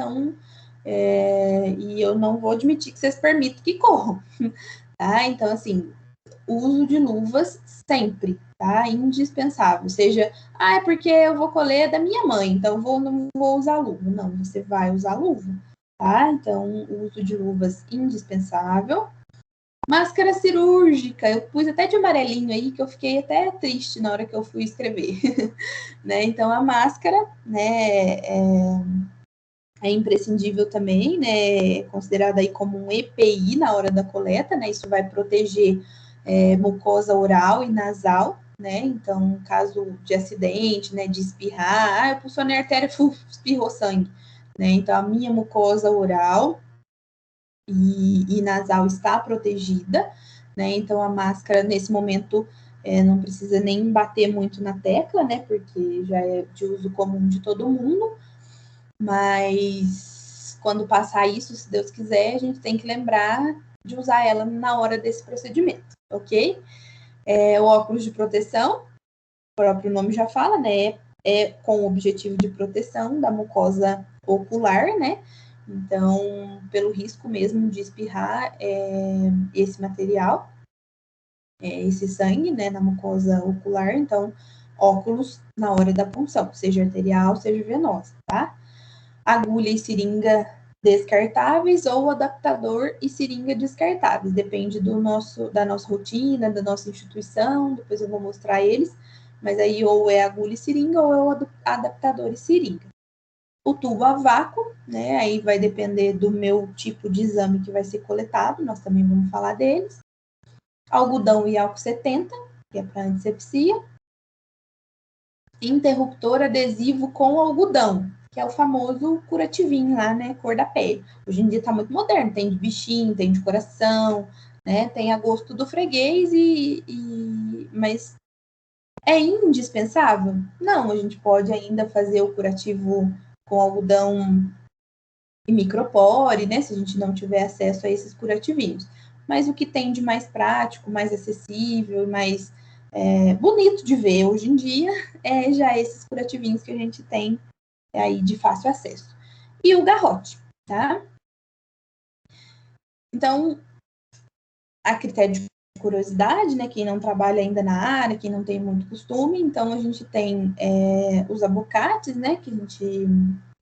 e eu não vou admitir que vocês permitam que corram, tá? Então, assim, uso de luvas sempre, tá? Indispensável. Seja, é porque eu vou colher da minha mãe, então não vou usar luva. Não, você vai usar luva, tá? Então, o uso de luvas indispensável. Máscara cirúrgica, eu pus até de amarelinho aí, que eu fiquei até triste na hora que eu fui escrever, né? Então, a máscara, né, é imprescindível também, né? É considerada aí como um EPI na hora da coleta, né? Isso vai proteger mucosa oral e nasal, né? Então, caso de acidente, né, de espirrar, eu pulsionei a artéria, espirrou sangue, né? Então, a minha mucosa oral e nasal está protegida, né? Então, a máscara, nesse momento, não precisa nem bater muito na tecla, né? Porque já é de uso comum de todo mundo, mas quando passar isso, se Deus quiser, a gente tem que lembrar de usar ela na hora desse procedimento, ok? O óculos de proteção, o próprio nome já fala, né? É com o objetivo de proteção da mucosa ocular, né? Então, pelo risco mesmo de espirrar esse material, esse sangue, né, na mucosa ocular. Então, óculos na hora da punção, seja arterial, seja venosa, tá? Agulha e seringa descartáveis ou adaptador e seringa descartáveis, depende da nossa rotina, da nossa instituição, depois eu vou mostrar eles, mas aí ou é agulha e seringa ou é o adaptador e seringa. O tubo a vácuo, né, aí vai depender do meu tipo de exame que vai ser coletado, nós também vamos falar deles. Algodão e álcool 70, que é para antisepsia. Interruptor adesivo com algodão, que é o famoso curativinho lá, né, cor da pele. Hoje em dia tá muito moderno, tem de bichinho, tem de coração, né, tem a gosto do freguês mas é indispensável? Não, a gente pode ainda fazer o curativo com algodão e micropore, né, se a gente não tiver acesso a esses curativinhos. Mas o que tem de mais prático, mais acessível, mais bonito de ver hoje em dia é já esses curativinhos que a gente tem aí de fácil acesso. E o garrote, tá? Então, a critério de curiosidade, né, quem não trabalha ainda na área, quem não tem muito costume, então a gente tem os abocates, né, que a gente,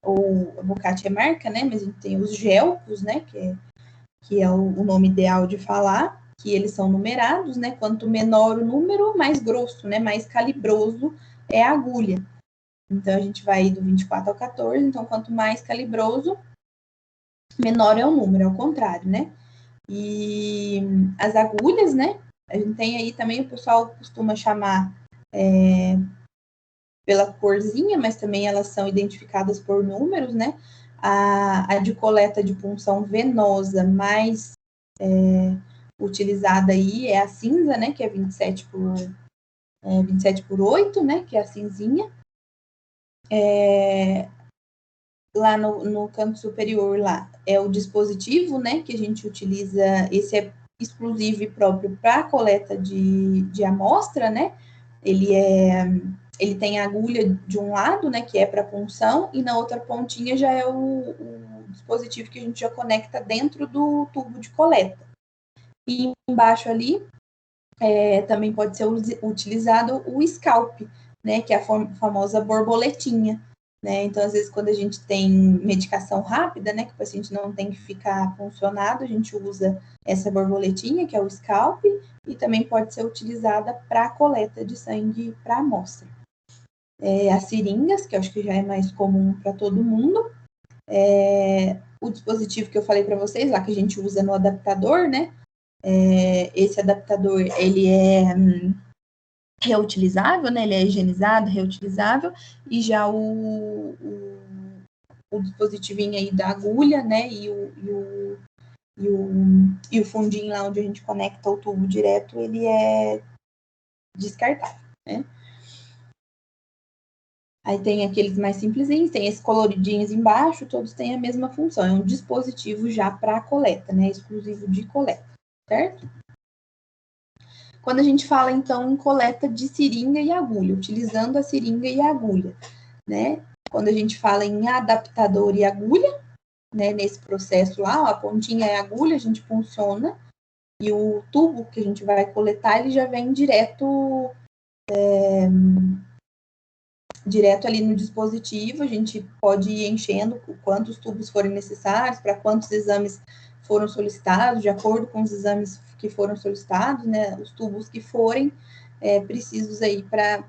ou abocate é marca, né, mas a gente tem os gelcos, né, que é o nome ideal de falar, que eles são numerados, né, quanto menor o número, mais grosso, né, mais calibroso é a agulha. Então, a gente vai do 24 ao 14, então quanto mais calibroso, menor é o número, é o contrário, né? E as agulhas, né? A gente tem aí também, o pessoal costuma chamar pela corzinha, mas também elas são identificadas por números, né? A de coleta de punção venosa mais utilizada aí é a cinza, né? Que é 27 por 8, né? Que é a cinzinha. Lá no canto superior lá é o dispositivo, né, que a gente utiliza, esse é exclusivo e próprio para coleta de amostra, né, ele tem a agulha de um lado, né, que é para punção, e na outra pontinha já é o dispositivo que a gente já conecta dentro do tubo de coleta. E embaixo ali também pode ser utilizado o scalp, né, que é a famosa borboletinha. Né? Então, às vezes, quando a gente tem medicação rápida, né, que o paciente não tem que ficar funcionado, a gente usa essa borboletinha, que é o scalp, e também pode ser utilizada para coleta de sangue para amostra. As seringas, que eu acho que já é mais comum para todo mundo. O dispositivo que eu falei para vocês, lá que a gente usa no adaptador, né? Esse adaptador, ele é reutilizável, né? Ele é higienizado, reutilizável, e já o dispositivinho aí da agulha, né? E o fundinho lá onde a gente conecta o tubo direto, ele é descartável, né? Aí tem aqueles mais simplesinhos, tem esses coloridinhos embaixo, todos têm a mesma função. É um dispositivo já para coleta, né? Exclusivo de coleta, certo? Quando a gente fala, então, em coleta de seringa e agulha, utilizando a seringa e a agulha, né? Quando a gente fala em adaptador e agulha, né, nesse processo lá, ó, a pontinha é a agulha, a gente funciona, e o tubo que a gente vai coletar, ele já vem direto ali no dispositivo, a gente pode ir enchendo quantos tubos forem necessários, para quantos exames foram solicitados, de acordo com os exames que foram solicitados, né, os tubos que forem precisos aí para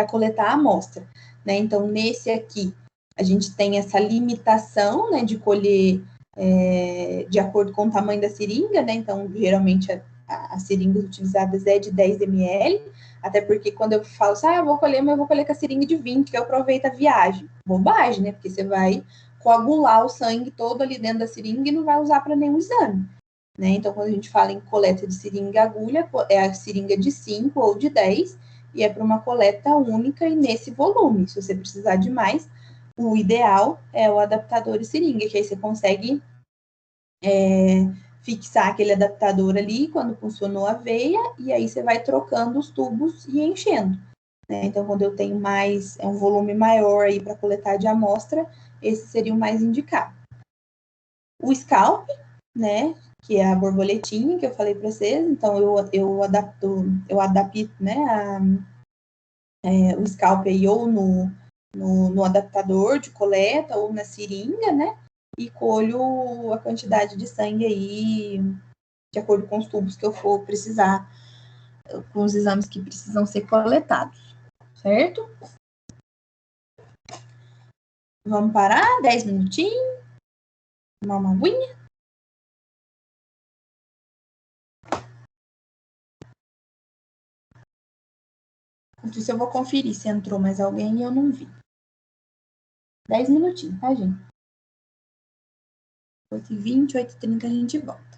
coletar a amostra, né, então nesse aqui a gente tem essa limitação, né, de colher de acordo com o tamanho da seringa, né, então geralmente as seringas utilizadas é de 10 ml, até porque quando eu falo assim, eu vou colher, mas eu vou colher com a seringa de 20, que eu aproveito a viagem. Bobagem, né? Porque você vai coagular o sangue todo ali dentro da seringa e não vai usar para nenhum exame. Né? Então, quando a gente fala em coleta de seringa agulha, é a seringa de 5 ou de 10, e é para uma coleta única e nesse volume. Se você precisar de mais, o ideal é o adaptador e seringa, que aí você consegue fixar aquele adaptador ali quando funcionou a veia, e aí você vai trocando os tubos e enchendo. Né? Então, quando eu tenho um volume maior aí para coletar de amostra, esse seria o mais indicado. O scalp, né, que é a borboletinha que eu falei para vocês, então eu adapto, né, o scalp aí ou no adaptador de coleta ou na seringa, né? E colho a quantidade de sangue aí de acordo com os tubos que eu for precisar, com os exames que precisam ser coletados, certo? Vamos parar 10 minutinhos, tomar uma aguinha. Enquanto isso, eu vou conferir se entrou mais alguém e eu não vi. 10 minutinhos, tá, gente? 8h20, 8h30 a gente volta.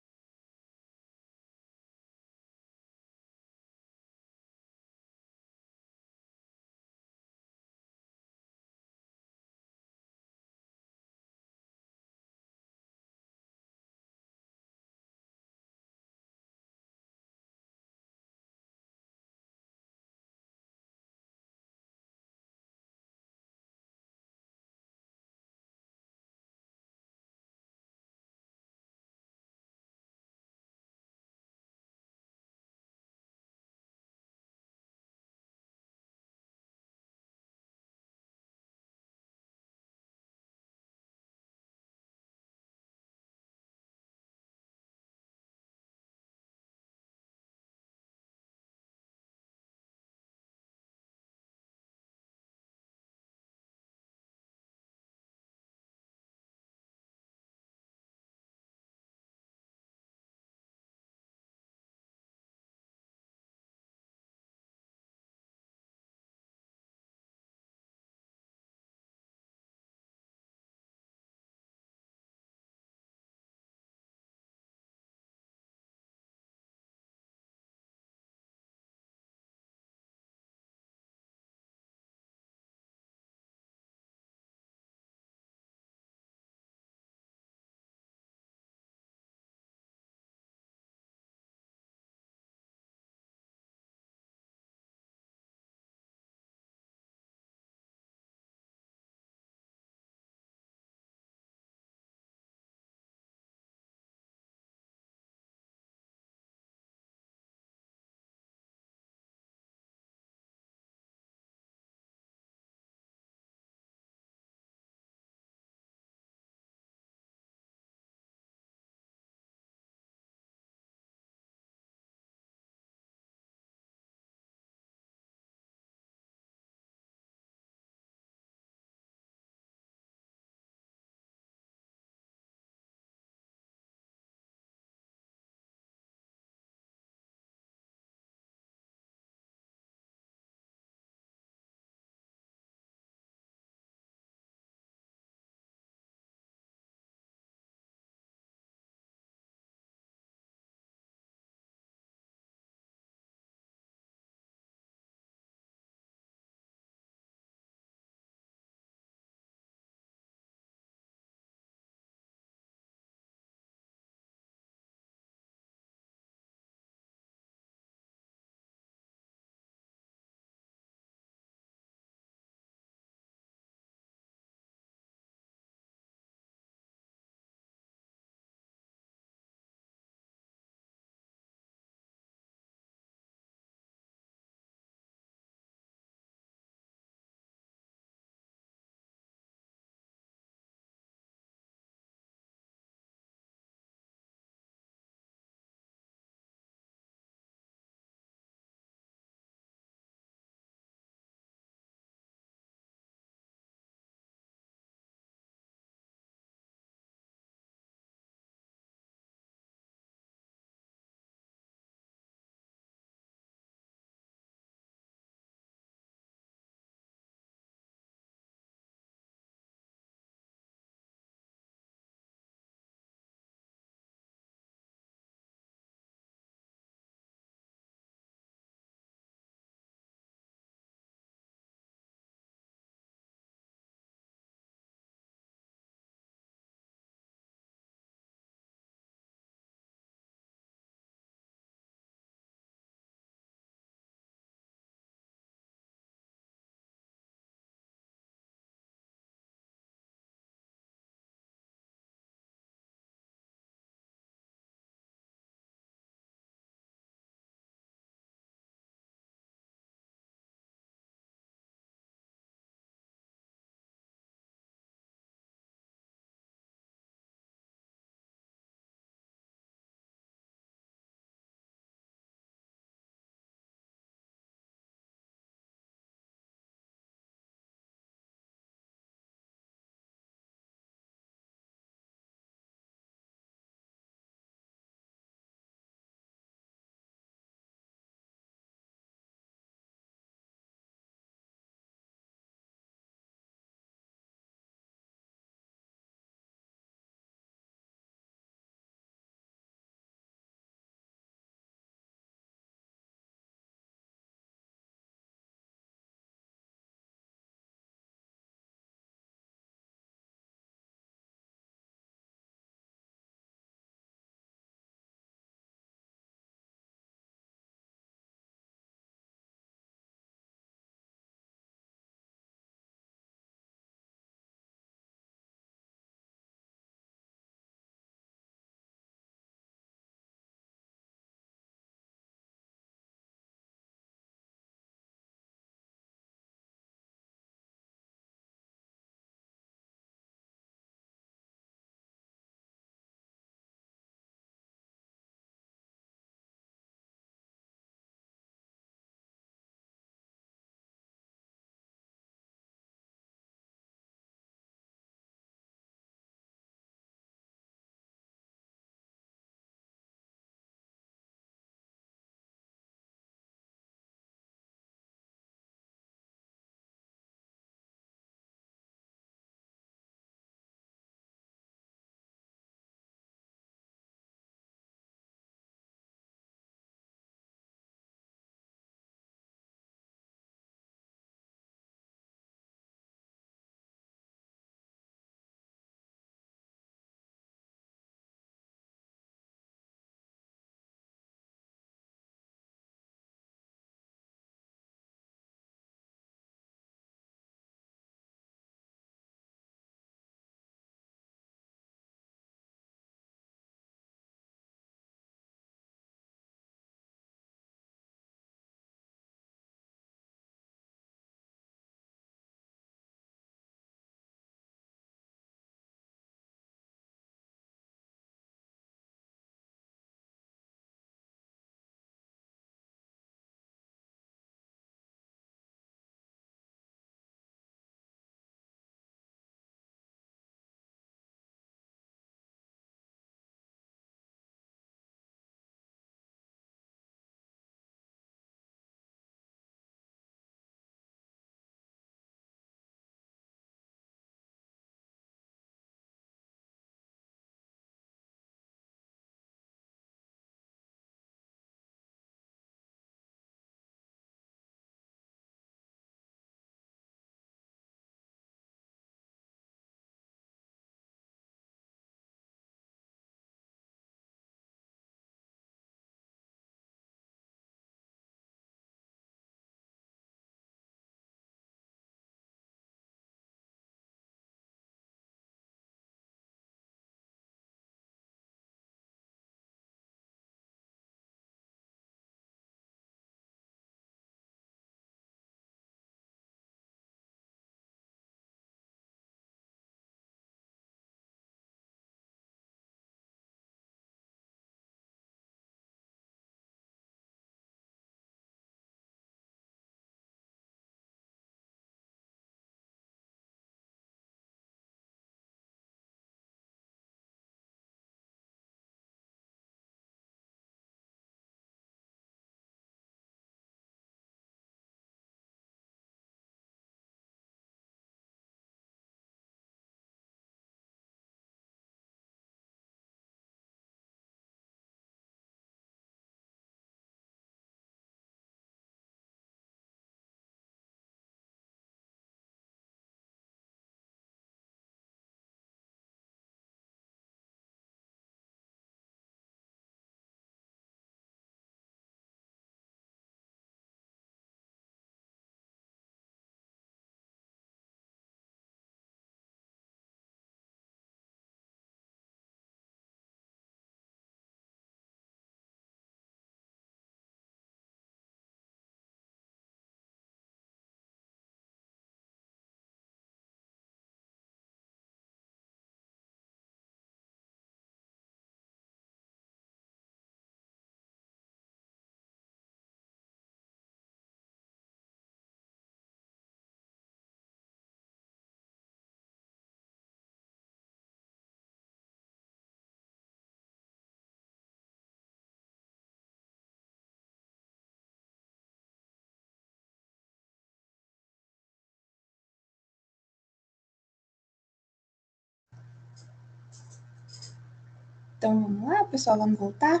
pessoal, vamos voltar.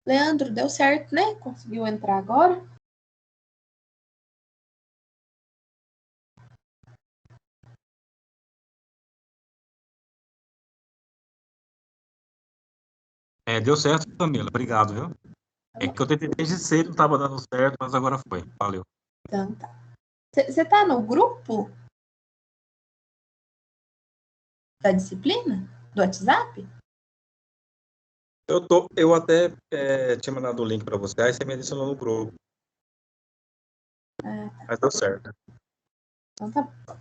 Leandro, deu certo, né? Conseguiu entrar agora? Deu certo, Camila. Obrigado, viu? É que eu tentei desde cedo, não estava dando certo, mas agora foi. Valeu. Então tá. Você tá no grupo da disciplina? Do WhatsApp? Eu até tinha mandado o link para você, aí você me adicionou no grupo. Tá. Mas deu certo. Então tá bom.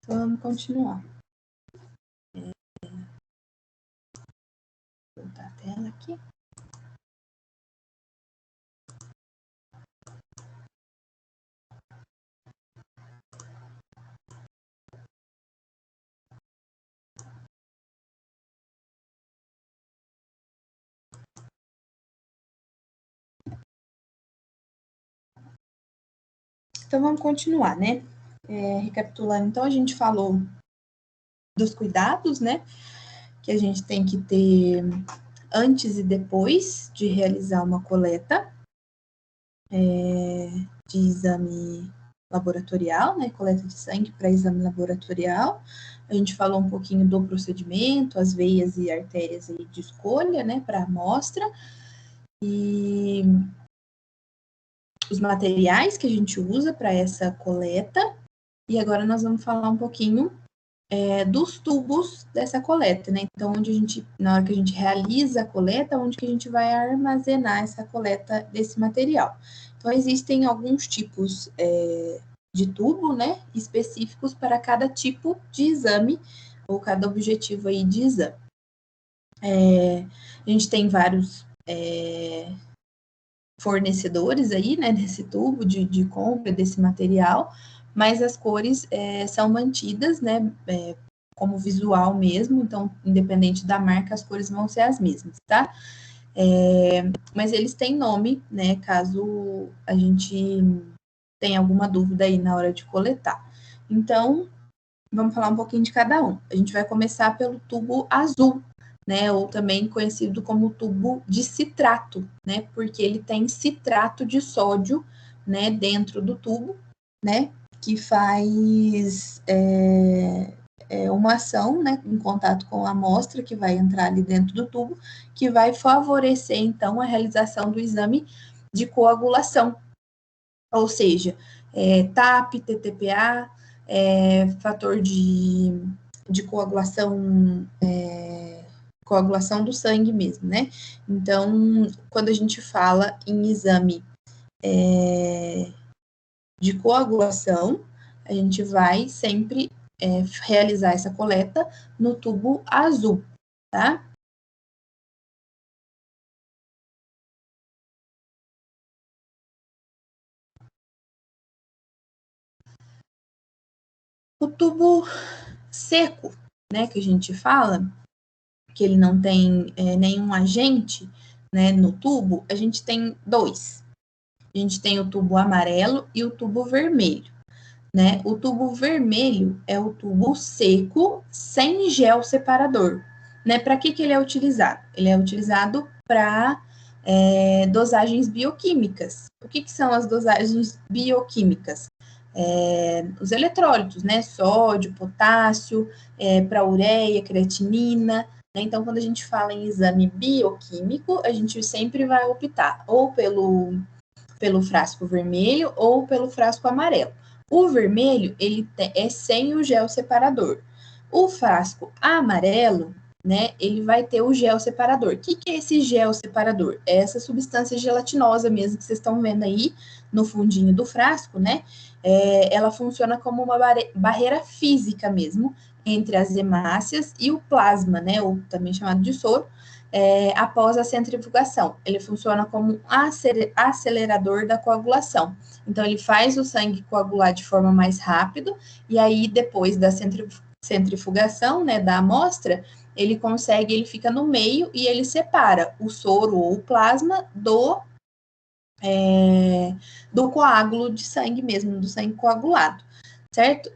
Então vamos continuar. Vou voltar a tela aqui. Então vamos continuar, né? Recapitulando, então a gente falou dos cuidados, né? Que a gente tem que ter antes e depois de realizar uma coleta de exame laboratorial, né? Coleta de sangue para exame laboratorial. A gente falou um pouquinho do procedimento, as veias e artérias aí de escolha, né? Para amostra. E os materiais que a gente usa para essa coleta. E agora nós vamos falar um pouquinho dos tubos dessa coleta, né? Então, onde a gente, na hora que a gente realiza a coleta, onde que a gente vai armazenar essa coleta desse material. Então, existem alguns tipos de tubo, né? Específicos para cada tipo de exame ou cada objetivo aí de exame. A gente tem vários fornecedores aí, né? Desse tubo de compra desse material, mas as cores são mantidas, né? Como visual mesmo, então, independente da marca, as cores vão ser as mesmas, tá? Mas eles têm nome, né? Caso a gente tenha alguma dúvida aí na hora de coletar. Então, vamos falar um pouquinho de cada um. A gente vai começar pelo tubo azul, né? Ou também conhecido como tubo de citrato, né? Porque ele tem citrato de sódio, né? Dentro do tubo, né? Que faz uma ação, né, em contato com a amostra que vai entrar ali dentro do tubo, que vai favorecer, então, a realização do exame de coagulação, ou seja, TAP, TTPA, fator de coagulação, coagulação do sangue mesmo, né? Então, quando a gente fala em exame de coagulação, a gente vai sempre realizar essa coleta no tubo azul, tá? O tubo seco, né, que a gente fala, que ele não tem nenhum agente, né, no tubo, a gente tem dois. A gente tem o tubo amarelo e o tubo vermelho, né? O tubo vermelho é o tubo seco sem gel separador, né? Para que ele é utilizado? Ele é utilizado para dosagens bioquímicas. O que são as dosagens bioquímicas? Os eletrólitos, né? Sódio, potássio, para ureia, creatinina. Né? Então, quando a gente fala em exame bioquímico, a gente sempre vai optar ou pelo frasco vermelho ou pelo frasco amarelo. O vermelho, ele é sem o gel separador. O frasco amarelo, né, ele vai ter o gel separador. O que é esse gel separador? É essa substância gelatinosa mesmo que vocês estão vendo aí no fundinho do frasco, né? Ela funciona como uma barreira física mesmo entre as hemácias e o plasma, né, ou também chamado de soro, após a centrifugação. Ele funciona como um acelerador da coagulação. Então, ele faz o sangue coagular de forma mais rápido, e aí, depois da centrifugação, né, da amostra, ele fica no meio e ele separa o soro ou o plasma do coágulo de sangue mesmo, do sangue coagulado, certo?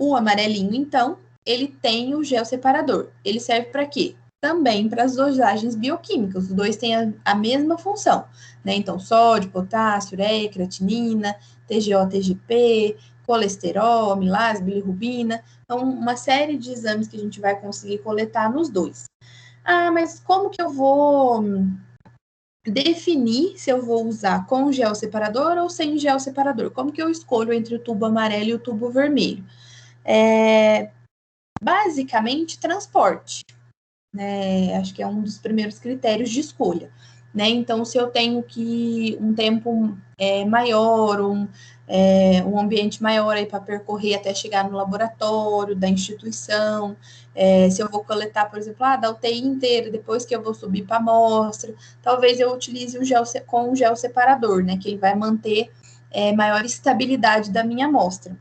O amarelinho, então, ele tem o gel separador. Ele serve para quê? também para as dosagens bioquímicas. Os dois têm a mesma função, né? Então, sódio, potássio, ureia, creatinina, TGO, TGP, colesterol, amilase, bilirrubina. Então, uma série de exames que a gente vai conseguir coletar nos dois. Ah, mas como que eu vou definir se eu vou usar com gel separador ou sem gel separador? Como que eu escolho entre o tubo amarelo e o tubo vermelho? Basicamente, transporte. Né? Acho que é um dos primeiros critérios de escolha. Né? Então, se eu tenho que um tempo maior, um ambiente maior para percorrer até chegar no laboratório da instituição, se eu vou coletar, por exemplo, da UTI inteira, depois que eu vou subir para a amostra, talvez eu utilize o gel com o gel separador, né? Que ele vai manter maior estabilidade da minha amostra.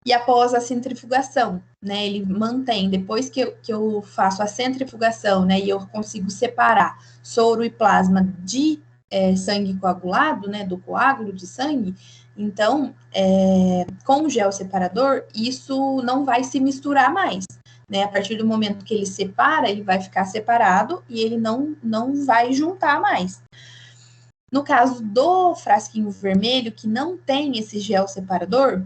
E após a centrifugação, né, ele mantém, depois que eu faço a centrifugação, né, e eu consigo separar soro e plasma de sangue coagulado, né, do coágulo de sangue, então, com o gel separador, isso não vai se misturar mais, né, a partir do momento que ele separa, ele vai ficar separado e ele não vai juntar mais. No caso do frasquinho vermelho, que não tem esse gel separador,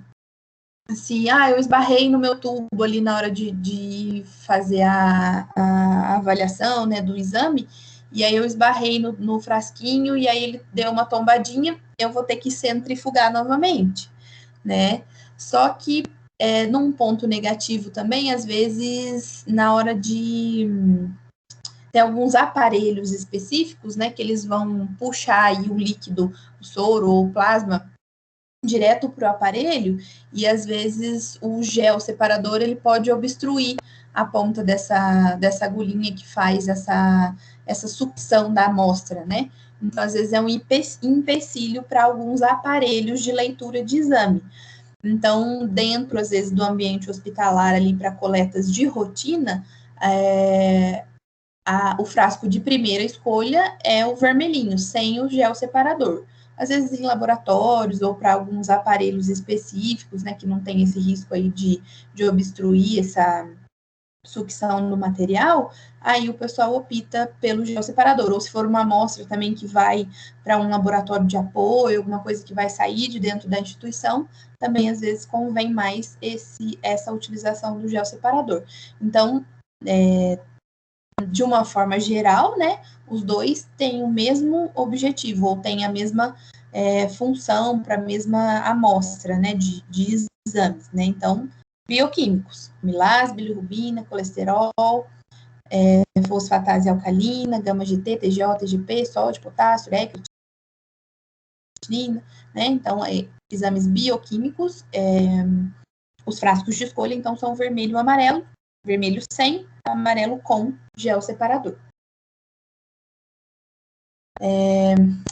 se eu esbarrei no meu tubo ali na hora de fazer a avaliação, né, do exame, e aí eu esbarrei no frasquinho e aí ele deu uma tombadinha, eu vou ter que centrifugar novamente, né? Só que num ponto negativo também, às vezes, na hora de tem alguns aparelhos específicos, né, que eles vão puxar aí o líquido, o soro ou o plasma direto para o aparelho, e às vezes o gel separador ele pode obstruir a ponta dessa agulhinha que faz essa sucção da amostra, né? Então, às vezes é um empecilho para alguns aparelhos de leitura de exame. Então, dentro, às vezes, do ambiente hospitalar ali para coletas de rotina, o frasco de primeira escolha é o vermelhinho, sem o gel separador. Às vezes em laboratórios ou para alguns aparelhos específicos, né, que não tem esse risco aí de obstruir essa sucção no material, aí o pessoal opta pelo gel separador. Ou se for uma amostra também que vai para um laboratório de apoio, alguma coisa que vai sair de dentro da instituição, também às vezes convém mais essa utilização do gel separador. Então, de uma forma geral, né, os dois têm o mesmo objetivo, ou têm a mesma função para a mesma amostra, né, de exames, né, então, bioquímicos, amilase, bilirrubina, colesterol, fosfatase alcalina, gama-GT, TGO, TGP, sódio, potássio, ureia, creatinina, né, então, exames bioquímicos, os frascos de escolha, então, são vermelho e amarelo, vermelho sem, amarelo com gel separador.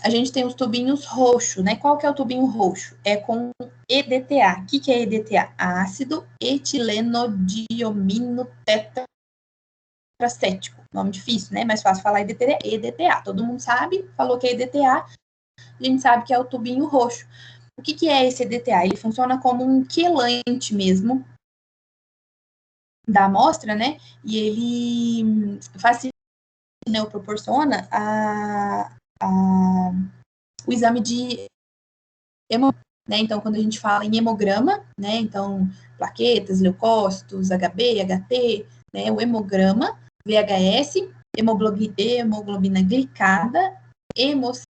A gente tem os tubinhos roxos, né? Qual que é o tubinho roxo? É com EDTA. O que é EDTA? Ácido etilenodiomino tetracético. Nome difícil, né? Mais fácil falar EDTA. Todo mundo sabe, falou que é EDTA, a gente sabe que é o tubinho roxo. O que é esse EDTA? Ele funciona como um quelante mesmo da amostra, né? E ele facilita, né, proporciona o exame de hemograma, né? Então, quando a gente fala em hemograma, né? Então, plaquetas, leucócitos, HB, HT, né? O hemograma, VHS, hemoglobina glicada, hemocistina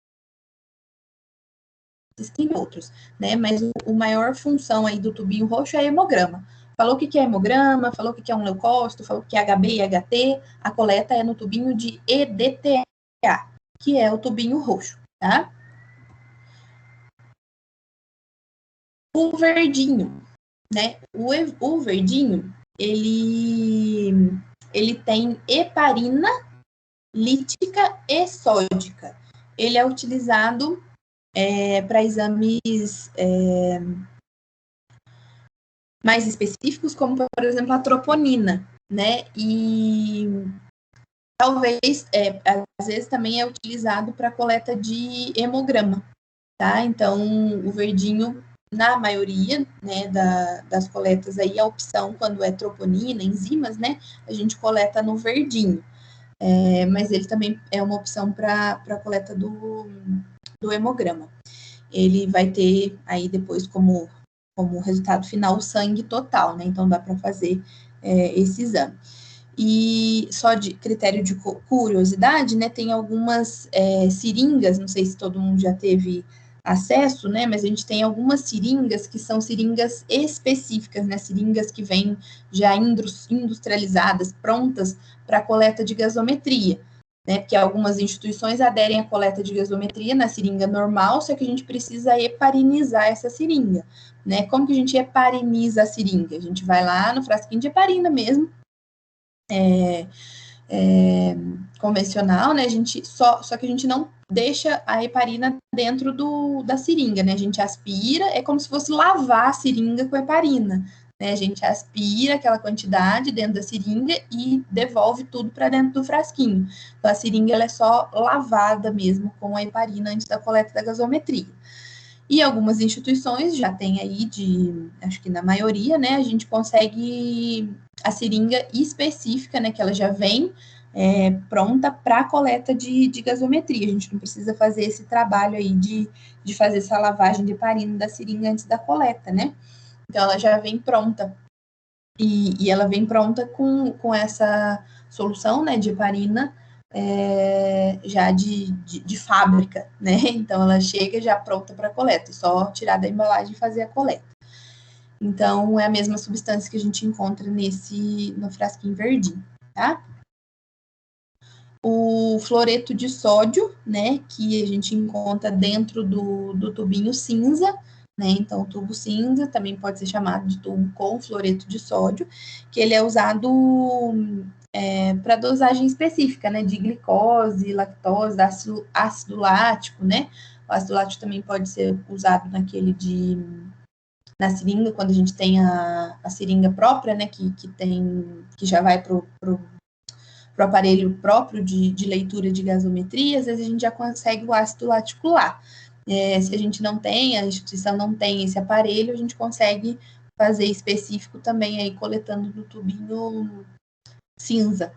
e outros, né? Mas a maior função aí do tubinho roxo é hemograma. Falou o que é hemograma, falou o que é um leucócito, falou o que é HB e HT, a coleta é no tubinho de EDTA, que é o tubinho roxo, tá? O verdinho, né? O verdinho, ele tem heparina lítica e sódica. Ele é utilizado para exames mais específicos, como, por exemplo, a troponina, né? E talvez, às vezes, também é utilizado para coleta de hemograma, tá? Então, o verdinho na maioria, né, das coletas aí, a opção, quando é troponina, enzimas, né, a gente coleta no verdinho. Mas ele também é uma opção para a coleta do hemograma. Ele vai ter aí depois como resultado final o sangue total, né? Então dá para fazer esse exame. E só de critério de curiosidade, né? Tem algumas seringas, não sei se todo mundo já teve acesso, né? Mas a gente tem algumas seringas que são seringas específicas, né? Seringas que vêm já industrializadas, prontas para coleta de gasometria, né? Porque algumas instituições aderem à coleta de gasometria na seringa normal, só que a gente precisa heparinizar essa seringa, né? Como que a gente hepariniza a seringa? A gente vai lá no frasquinho de heparina mesmo, convencional, né? A gente só que a gente não deixa a heparina dentro da seringa, né? A gente aspira, é como se fosse lavar a seringa com heparina, né? A gente aspira aquela quantidade dentro da seringa e devolve tudo para dentro do frasquinho. Então a seringa ela é só lavada mesmo com a heparina antes da coleta da gasometria. E algumas instituições já tem aí acho que na maioria, né? A gente consegue a seringa específica, né? Que ela já vem pronta para coleta de gasometria. A gente não precisa fazer esse trabalho aí de fazer essa lavagem de heparina da seringa antes da coleta, né? Então, ela já vem pronta. E ela vem pronta com essa solução, né, de heparina já de fábrica, né? Então, ela chega já pronta para coleta, só tirar da embalagem e fazer a coleta. Então, é a mesma substância que a gente encontra no frasquinho verdinho, tá? O fluoreto de sódio, né, que a gente encontra dentro do tubinho cinza, né, então o tubo cinza também pode ser chamado de tubo com fluoreto de sódio, que ele é usado para dosagem específica, né, de glicose, lactose, ácido lático, né, o ácido lático também pode ser usado na seringa, quando a gente tem a seringa própria, né, que já vai para o aparelho próprio de leitura de gasometria, às vezes a gente já consegue o ácido lático lá. Se a gente não tem, a instituição não tem esse aparelho, a gente consegue fazer específico também aí coletando no tubinho cinza,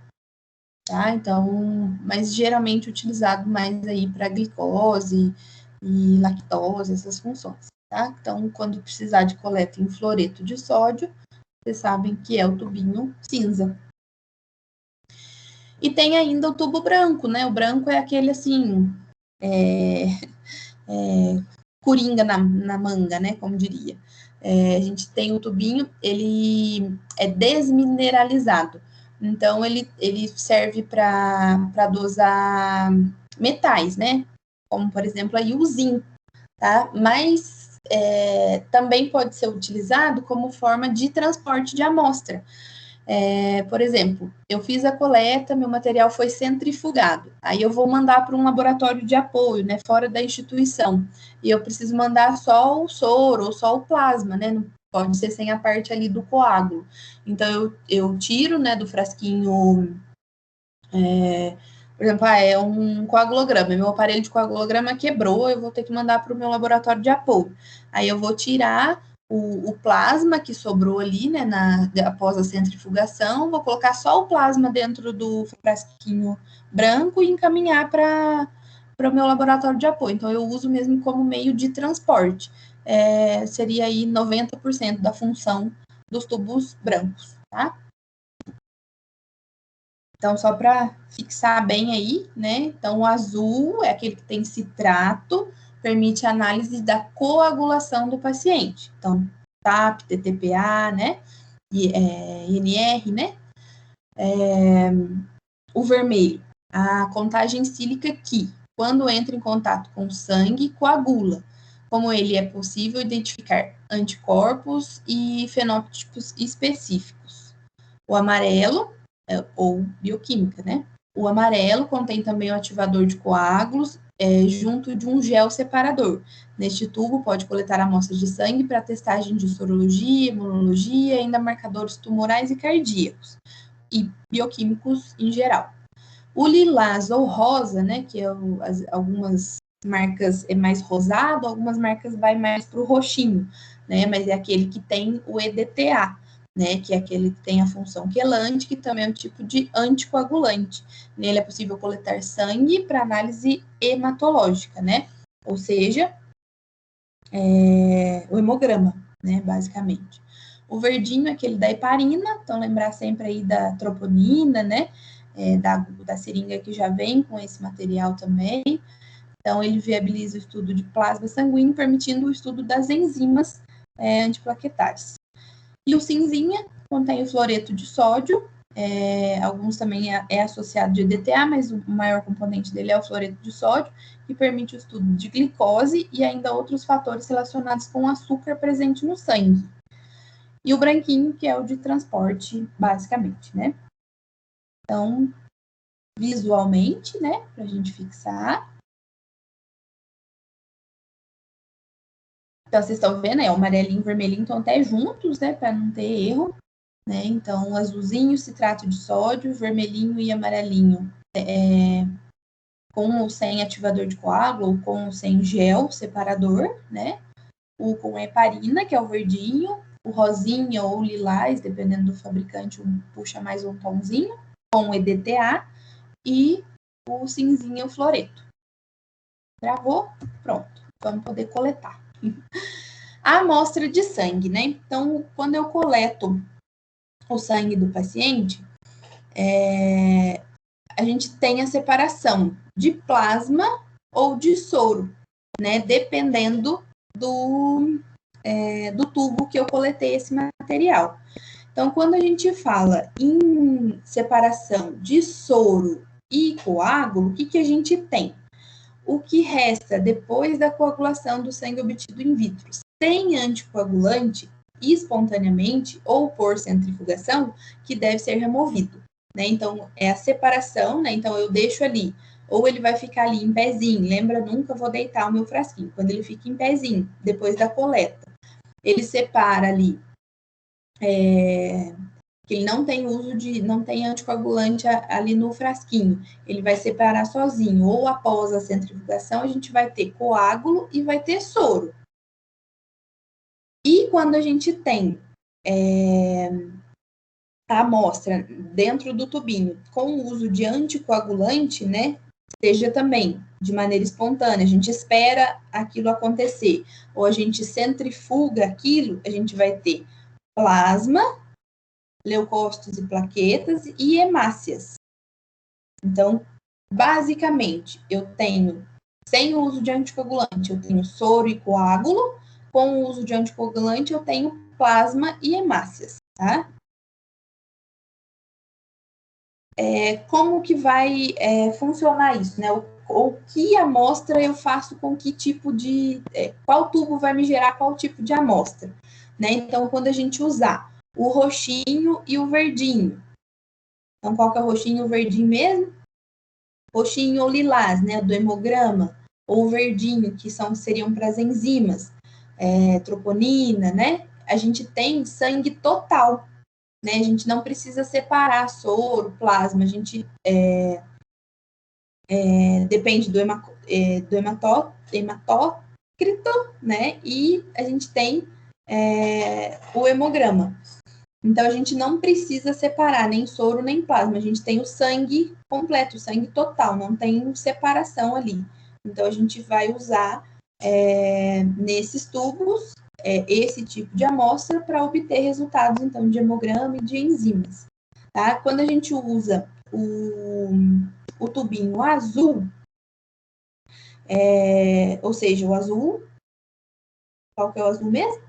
tá? Então, mas geralmente utilizado mais aí para glicose e lactose, essas funções, tá? Então, quando precisar de coleta em fluoreto de sódio, vocês sabem que é o tubinho cinza. E tem ainda o tubo branco, né? O branco é aquele, assim, coringa na manga, né? Como diria. A gente tem o tubinho, ele é desmineralizado. Então, ele serve para dosar metais, né? Como, por exemplo, aí o zinco, tá? Mas também pode ser utilizado como forma de transporte de amostra. Por exemplo, eu fiz a coleta, meu material foi centrifugado, aí eu vou mandar para um laboratório de apoio, né, fora da instituição, e eu preciso mandar só o soro ou só o plasma, né, não pode ser sem a parte ali do coágulo. Então, eu tiro, né, do frasquinho, por exemplo, é um coagulograma, meu aparelho de coagulograma quebrou, eu vou ter que mandar para o meu laboratório de apoio. Aí eu vou tirar o plasma que sobrou ali, né, após a centrifugação, vou colocar só o plasma dentro do frasquinho branco e encaminhar para o meu laboratório de apoio. Então, eu uso mesmo como meio de transporte. Seria aí 90% da função dos tubos brancos, tá? Então, só para fixar bem aí, né? Então, o azul é aquele que tem citrato, permite análise da coagulação do paciente. Então, TAP, TTPA, né? INR, né? O vermelho, a contagem cílica que, quando entra em contato com o sangue, coagula. Como ele é possível identificar anticorpos e fenótipos específicos. O amarelo, ou bioquímica, né? O amarelo contém também o ativador de coágulos, junto de um gel separador. Neste tubo, pode coletar amostras de sangue para testagem de sorologia, imunologia, ainda marcadores tumorais e cardíacos, e bioquímicos em geral. O lilás ou rosa, né, que é algumas marcas é mais rosado, algumas marcas vai mais para o roxinho, né? Mas é aquele que tem o EDTA, né? Que é aquele que tem a função quelante, que também é um tipo de anticoagulante. Nele é possível coletar sangue para análise hematológica, né? Ou seja, o hemograma, né? Basicamente. O verdinho é aquele da heparina, então lembrar sempre aí da troponina, né? Da seringa que já vem com esse material também. Então, ele viabiliza o estudo de plasma sanguíneo, permitindo o estudo das enzimas antiplaquetárias. E o cinzinha contém o fluoreto de sódio, alguns também é associado de EDTA, mas o maior componente dele é o fluoreto de sódio, que permite o estudo de glicose e ainda outros fatores relacionados com o açúcar presente no sangue. E o branquinho, que é o de transporte, basicamente, né? Então, visualmente, né, para a gente fixar. Então, vocês estão vendo, o amarelinho e o vermelhinho estão até juntos, né, para não ter erro, né? Então, o azulzinho, citrato de sódio, vermelhinho e amarelinho com ou sem ativador de coágulo, ou com ou sem gel separador, né? O com heparina, que é o verdinho, o rosinha ou lilás, dependendo do fabricante, puxa mais um tomzinho, com o EDTA, e o cinzinha, o fluoreto. Gravou? Pronto. Vamos poder coletar. A amostra de sangue, né? Então, quando eu coleto o sangue do paciente, a gente tem a separação de plasma ou de soro, né? Dependendo do tubo que eu coletei esse material. Então, quando a gente fala em separação de soro e coágulo, o que a gente tem? O que resta depois da coagulação do sangue obtido in vitro? Sem anticoagulante, espontaneamente ou por centrifugação, que deve ser removido, né? Então, é a separação, né? Então, eu deixo ali, ou ele vai ficar ali em pezinho, lembra, nunca vou deitar o meu frasquinho. Quando ele fica em pezinho, depois da coleta, ele separa ali, que ele não tem não tem anticoagulante ali no frasquinho, ele vai separar sozinho, ou após a centrifugação, a gente vai ter coágulo e vai ter soro. E quando a gente tem a amostra dentro do tubinho com o uso de anticoagulante, né, seja também de maneira espontânea, a gente espera aquilo acontecer, ou a gente centrifuga aquilo, a gente vai ter plasma, leucócitos e plaquetas e hemácias. Então, basicamente, eu tenho, sem o uso de anticoagulante, eu tenho soro e coágulo, com o uso de anticoagulante, eu tenho plasma e hemácias, tá? Como que vai funcionar isso, né? Ou que amostra eu faço com que tipo de... qual tubo vai me gerar qual tipo de amostra, né? Então, quando a gente usar o roxinho e o verdinho, então, qual que é o roxinho e o verdinho mesmo? Roxinho ou lilás, né? Do hemograma, ou verdinho, que seriam para as enzimas, troponina, né? A gente tem sangue total, né? A gente não precisa separar soro, plasma, a gente depende do hematócrito, né? E a gente tem o hemograma. Então, a gente não precisa separar nem soro nem plasma, a gente tem o sangue completo, o sangue total, não tem separação ali. Então, a gente vai usar nesses tubos esse tipo de amostra para obter resultados, então, de hemograma e de enzimas. Tá? Quando a gente usa o tubinho azul, ou seja, o azul, qual que é o azul mesmo?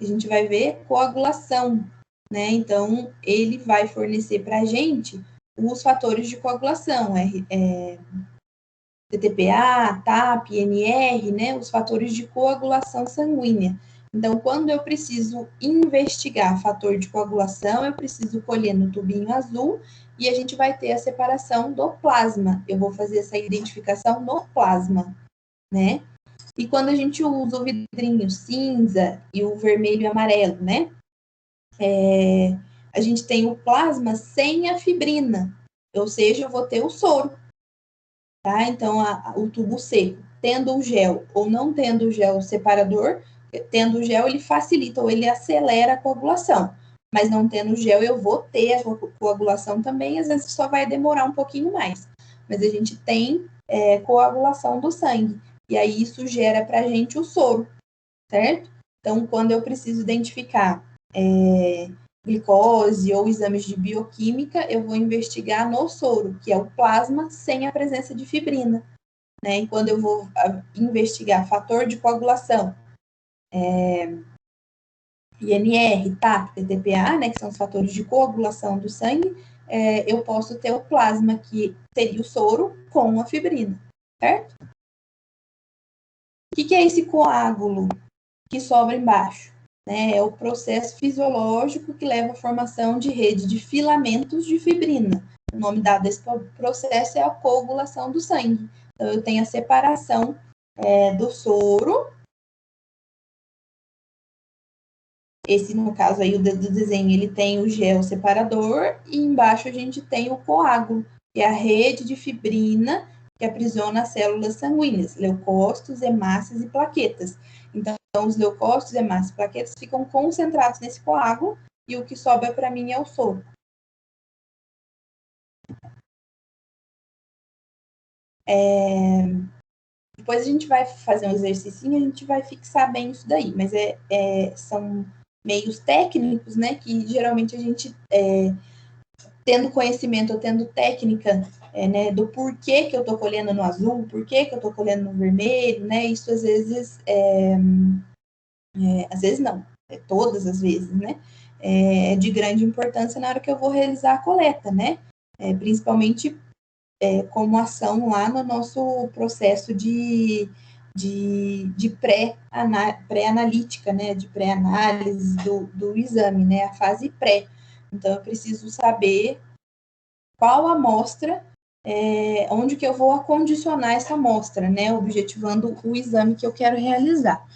A gente vai ver coagulação, né? Então, ele vai fornecer para a gente os fatores de coagulação, TTPA, TAP, NR, né? Os fatores de coagulação sanguínea. Então, quando eu preciso investigar fator de coagulação, eu preciso colher no tubinho azul e a gente vai ter a separação do plasma. Eu vou fazer essa identificação no plasma, né? E quando a gente usa o vidrinho cinza e o vermelho e amarelo, né? A gente tem o plasma sem a fibrina, ou seja, eu vou ter o soro, tá? Então, o tubo seco, tendo o gel ou não tendo o gel separador, tendo o gel, ele facilita ou ele acelera a coagulação. Mas não tendo gel, eu vou ter a coagulação também, às vezes só vai demorar um pouquinho mais. Mas a gente tem coagulação do sangue. E aí isso gera para a gente o soro, certo? Então, quando eu preciso identificar glicose ou exames de bioquímica, eu vou investigar no soro, que é o plasma sem a presença de fibrina. Né? E quando eu vou investigar fator de coagulação, INR, TAC, TTPA, né, que são os fatores de coagulação do sangue, eu posso ter o plasma, que seria o soro com a fibrina, certo? O que é esse coágulo que sobra embaixo? Né? É o processo fisiológico que leva à formação de rede de filamentos de fibrina. O nome dado a esse processo é a coagulação do sangue. Então, eu tenho a separação do soro. Esse, no caso aí, o do desenho, ele tem o gel separador e embaixo a gente tem o coágulo, que é a rede de fibrina que aprisiona as células sanguíneas, leucócitos, hemácias e plaquetas. Então, os leucócitos, hemácias e plaquetas ficam concentrados nesse coágulo e o que sobra para mim é o soro. Depois a gente vai fazer um exercício e a gente vai fixar bem isso daí, mas são meios técnicos, né, que geralmente a gente, tendo conhecimento ou tendo técnica, né, do porquê que eu estou colhendo no azul, porquê que eu estou colhendo no vermelho, né, isso às vezes, às vezes não, todas as vezes, né, é de grande importância na hora que eu vou realizar a coleta, né, principalmente como ação lá no nosso processo de pré-analítica, né, de pré-análise do exame, né, a fase pré. Então, eu preciso saber qual amostra, onde que eu vou acondicionar essa amostra, né, objetivando o exame que eu quero realizar,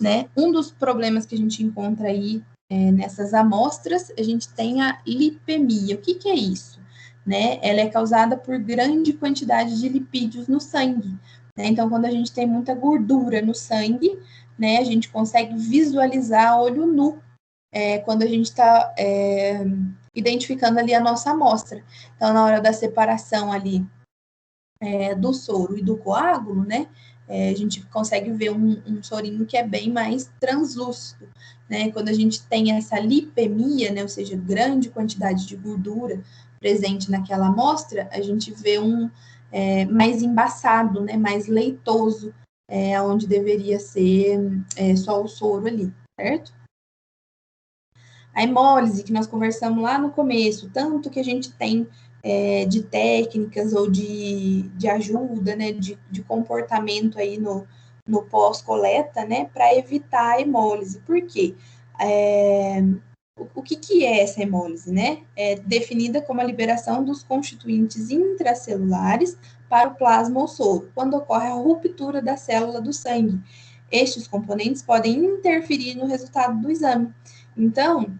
né. Um dos problemas que a gente encontra aí nessas amostras, a gente tem a lipemia. O que é isso? Né? Ela é causada por grande quantidade de lipídios no sangue. Né? Então, quando a gente tem muita gordura no sangue, né, a gente consegue visualizar a olho nu quando a gente está identificando ali a nossa amostra. Então, na hora da separação ali do soro e do coágulo, né, a gente consegue ver um sorinho que é bem mais translúcido, né? Quando a gente tem essa lipemia, né, ou seja, grande quantidade de gordura presente naquela amostra, a gente vê mais embaçado, né, mais leitoso, onde deveria ser só o soro ali, certo? A hemólise, que nós conversamos lá no começo, tanto que a gente tem de técnicas ou de ajuda, né, de comportamento aí no pós-coleta, né, para evitar a hemólise. Por quê? O que é essa hemólise, né? É definida como a liberação dos constituintes intracelulares para o plasma ou soro, quando ocorre a ruptura da célula do sangue. Estes componentes podem interferir no resultado do exame. Então,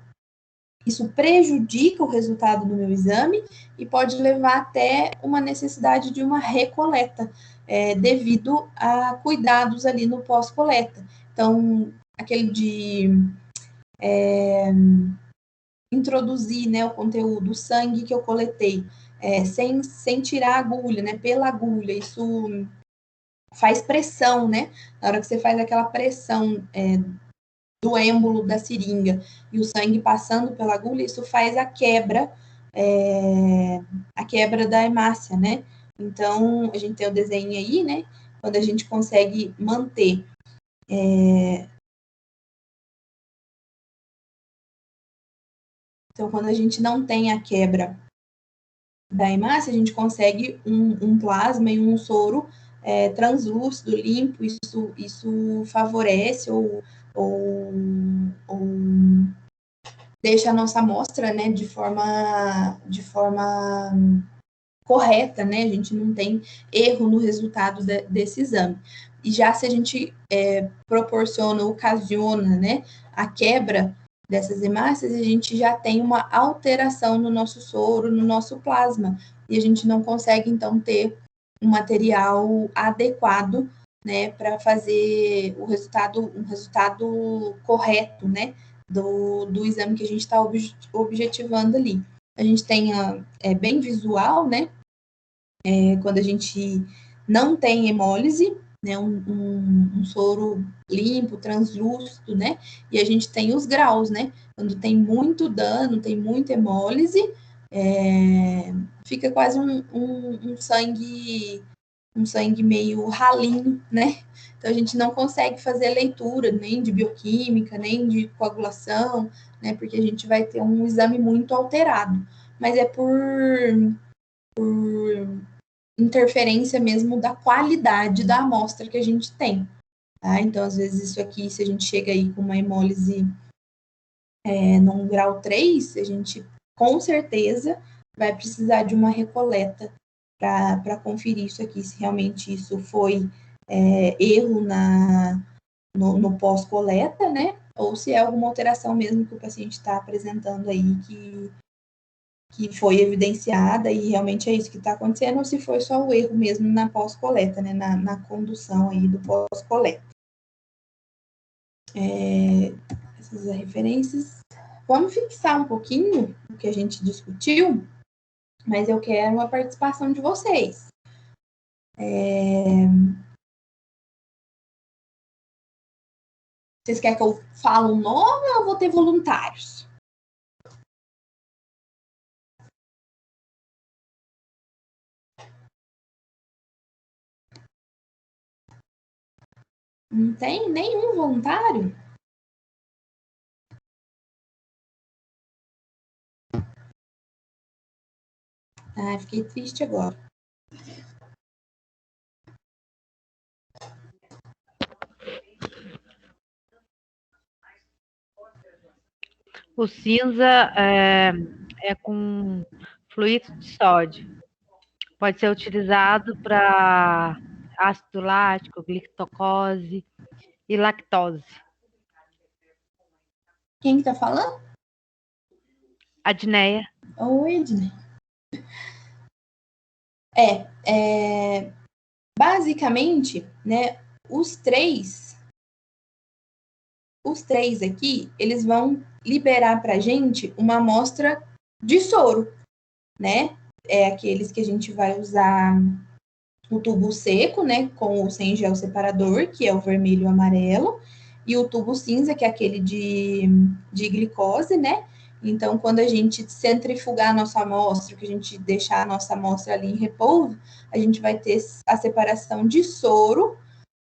isso prejudica o resultado do meu exame e pode levar até uma necessidade de uma recoleta, devido a cuidados ali no pós-coleta. Então, aquele de introduzir, né, o conteúdo, o sangue que eu coletei, sem tirar a agulha, né, pela agulha, isso faz pressão, né? Na hora que você faz aquela pressão do êmbolo da seringa e o sangue passando pela agulha, isso faz a quebra da hemácia, né? Então, a gente tem o desenho aí, né? Quando a gente consegue manter então, quando a gente não tem a quebra da hemácia, a gente consegue um plasma e um soro translúcido, limpo, isso favorece ou deixa a nossa amostra, né, de forma correta, né, a gente não tem erro no resultado desse exame. E já se a gente proporciona, ocasiona, né, a quebra dessas hemácias, a gente já tem uma alteração no nosso soro, no nosso plasma, e a gente não consegue, então, ter um material adequado, né, para fazer um resultado correto, né, do exame que a gente está objetivando ali. A gente tem bem visual, né, quando a gente não tem hemólise, né, um soro limpo, translúcido, né, e a gente tem os graus, né, quando tem muito dano, tem muita hemólise, fica quase um sangue meio ralinho, né? Então a gente não consegue fazer leitura nem de bioquímica, nem de coagulação, né? Porque a gente vai ter um exame muito alterado. Mas é por interferência mesmo da qualidade da amostra que a gente tem. Tá? Então, às vezes, isso aqui, se a gente chega aí com uma hemólise num grau 3, a gente com certeza vai precisar de uma recoleta para conferir isso aqui, se realmente isso foi erro no pós-coleta, né? Ou se é alguma alteração mesmo que o paciente está apresentando aí que foi evidenciada e realmente é isso que está acontecendo, ou se foi só o erro mesmo na pós-coleta, né? Na condução aí do pós-coleta. Essas referências. Vamos fixar um pouquinho o que a gente discutiu, mas eu quero a participação de vocês. Vocês querem que eu fale o nome ou eu vou ter voluntários? Não tem nenhum voluntário? Ah, fiquei triste agora. O cinza é com fluido de sódio. Pode ser utilizado para ácido lático, glictocose e lactose. Quem que tá falando? Adneia. Oi, Ednei. Basicamente, né, os três aqui, eles vão liberar para a gente uma amostra de soro, né? É aqueles que a gente vai usar o tubo seco, né, com o sem gel separador, que é o vermelho e o amarelo, e o tubo cinza, que é aquele de glicose, né? Então, quando a gente centrifugar a nossa amostra, que a gente deixar a nossa amostra ali em repouso, a gente vai ter a separação de soro,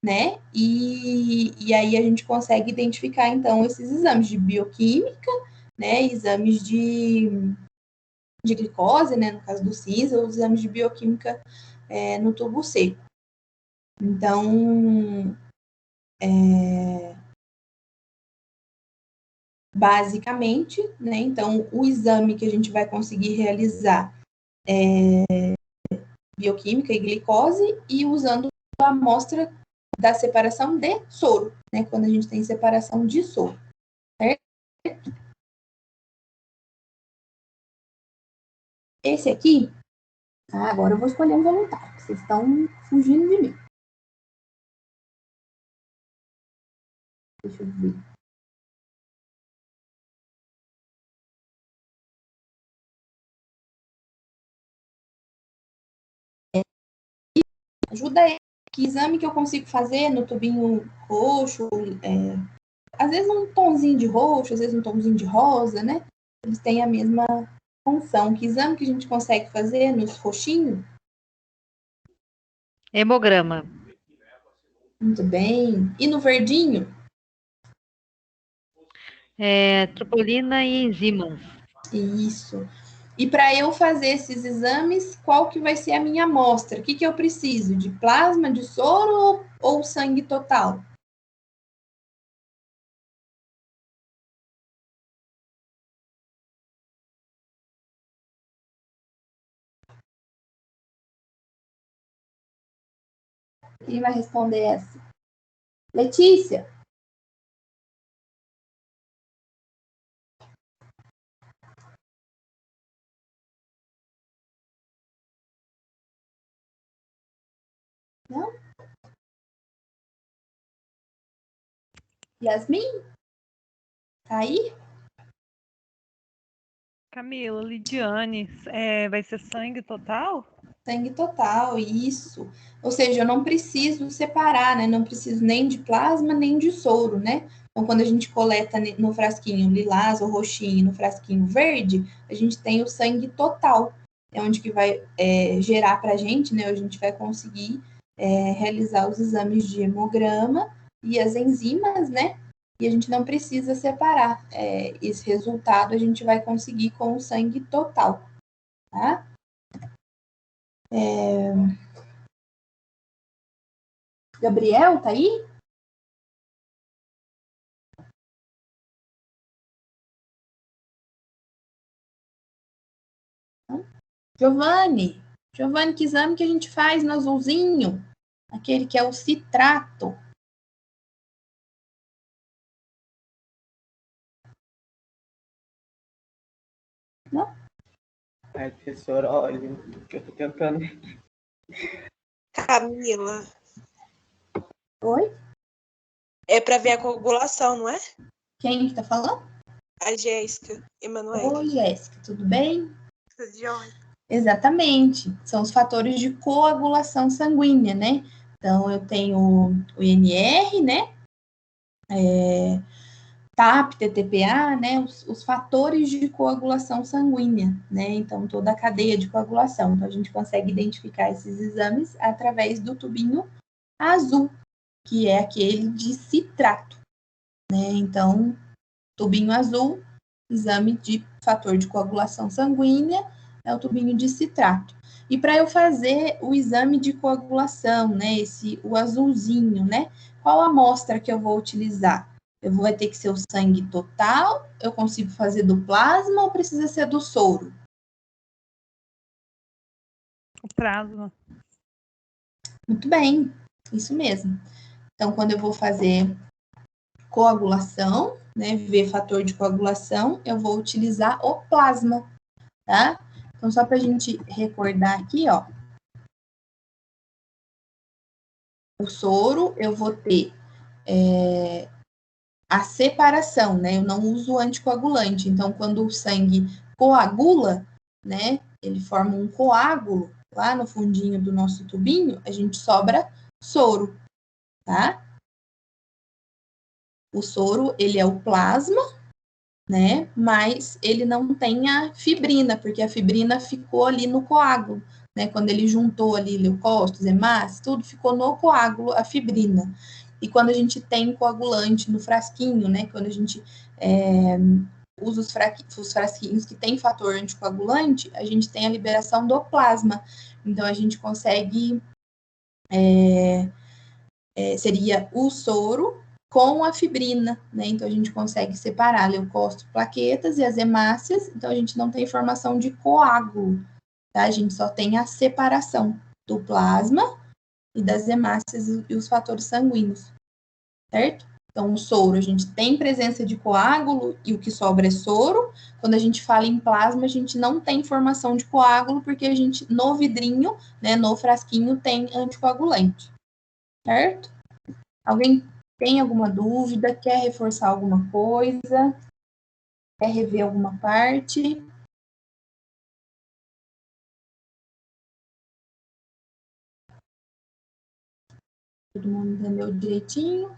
né? E aí a gente consegue identificar, então, esses exames de bioquímica, né? Exames de glicose, né? No caso do cinza, ou exames de bioquímica no tubo seco. Então, basicamente, né? Então, o exame que a gente vai conseguir realizar é bioquímica e glicose e usando a amostra da separação de soro, né? Quando a gente tem separação de soro, certo? Esse aqui, agora eu vou escolher um voluntário, vocês estão fugindo de mim. Deixa eu ver. Ajuda aí. Que exame que eu consigo fazer no tubinho roxo? Às vezes um tonzinho de roxo, às vezes um tonzinho de rosa, né? Eles têm a mesma função. Que exame que a gente consegue fazer nos roxinhos? Hemograma. Muito bem. E no verdinho? Troponina e enzimas. Isso. E para eu fazer esses exames, qual que vai ser a minha amostra? O que eu preciso? De plasma, de soro ou sangue total? Quem vai responder essa? Letícia? Não? Yasmin? Tá aí? Camila, Lidiane, vai ser sangue total? Sangue total, isso. Ou seja, eu não preciso separar, né? Não preciso nem de plasma, nem de soro, né? Então, quando a gente coleta no frasquinho lilás ou roxinho, no frasquinho verde, a gente tem o sangue total. É onde que vai gerar para a gente, né? A gente vai conseguir realizar os exames de hemograma e as enzimas, né? E a gente não precisa separar. Esse resultado a gente vai conseguir com o sangue total, tá? Gabriel, tá aí? Giovanni, que exame que a gente faz no azulzinho? Aquele que é o citrato. Não? Ai, professora, olha, que eu tô tentando. Camila, Oi? é para ver a coagulação, não é? Quem que tá falando? A Jéssica, Emanuele. Oi, Jéssica, tudo bem? Tudo de onde? Exatamente. São os fatores de coagulação sanguínea, né? Então, eu tenho o INR, né? TAP, TTPA, né? Os fatores de coagulação sanguínea, né? Então, toda a cadeia de coagulação. Então, a gente consegue identificar esses exames através do tubinho azul, que é aquele de citrato, né? Então, tubinho azul, exame de fator de coagulação sanguínea, é o tubinho de citrato. E para eu fazer o exame de coagulação, né, o azulzinho, né, qual amostra que eu vou utilizar? Vai ter que ser o sangue total? Eu consigo fazer do plasma ou precisa ser do soro? O plasma. Muito bem, isso mesmo. Então, quando eu vou fazer coagulação, né, ver fator de coagulação, eu vou utilizar o plasma, tá? Então, só para a gente recordar aqui, ó. O soro, eu vou ter a separação, né? Eu não uso anticoagulante. Então, quando o sangue coagula, né? Ele forma um coágulo lá no fundinho do nosso tubinho, a gente sobra soro, tá? O soro, ele é o plasma, né? Mas ele não tem a fibrina, porque a fibrina ficou ali no coágulo, né? Quando ele juntou ali leucócitos, hemácias, tudo ficou no coágulo, a fibrina. E quando a gente tem coagulante no frasquinho, né? Quando a gente usa os frasquinhos que tem fator anticoagulante, a gente tem a liberação do plasma. Então, a gente consegue... seria o soro com a fibrina, né? Então, a gente consegue separar leucócitos, plaquetas e as hemácias. Então, a gente não tem formação de coágulo, tá? A gente só tem a separação do plasma e das hemácias e os fatores sanguíneos, certo? Então, o soro, a gente tem presença de coágulo e o que sobra é soro. Quando a gente fala em plasma, a gente não tem formação de coágulo, porque a gente, no vidrinho, né, no frasquinho, tem anticoagulante, certo? Alguém tem alguma dúvida? Quer reforçar alguma coisa? Quer rever alguma parte? Todo mundo entendeu direitinho?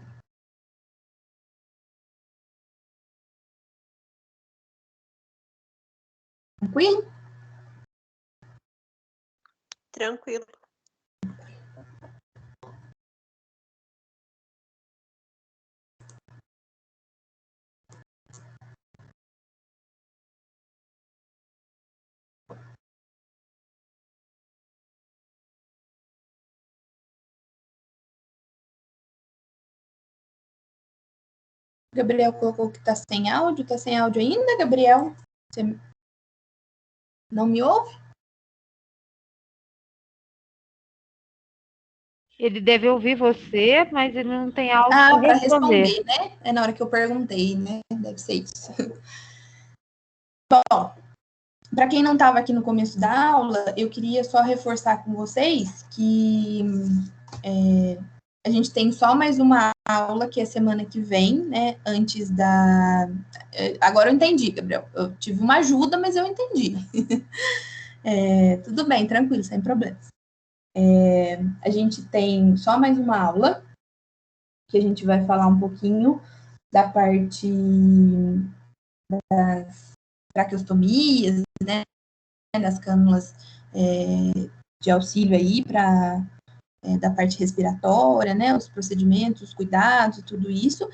Tranquilo? Tranquilo. Gabriel colocou que está sem áudio. Está sem áudio ainda, Gabriel? Você não me ouve? Ele deve ouvir você, mas ele não tem áudio Ah, para para responder. responder, né? É na hora que eu perguntei, né? Deve ser isso. Bom, para quem não estava aqui no começo da aula, eu queria só reforçar com vocês que a gente tem só mais uma aula, que é semana que vem, né? Antes da... Agora eu entendi, Gabriel. Eu tive uma ajuda, mas eu entendi. Tudo bem, tranquilo, sem problemas. A gente tem só mais uma aula, que a gente vai falar um pouquinho da parte das traqueostomias, né? Das cânulas de auxílio aí da parte respiratória, né? Os procedimentos, os cuidados, tudo isso.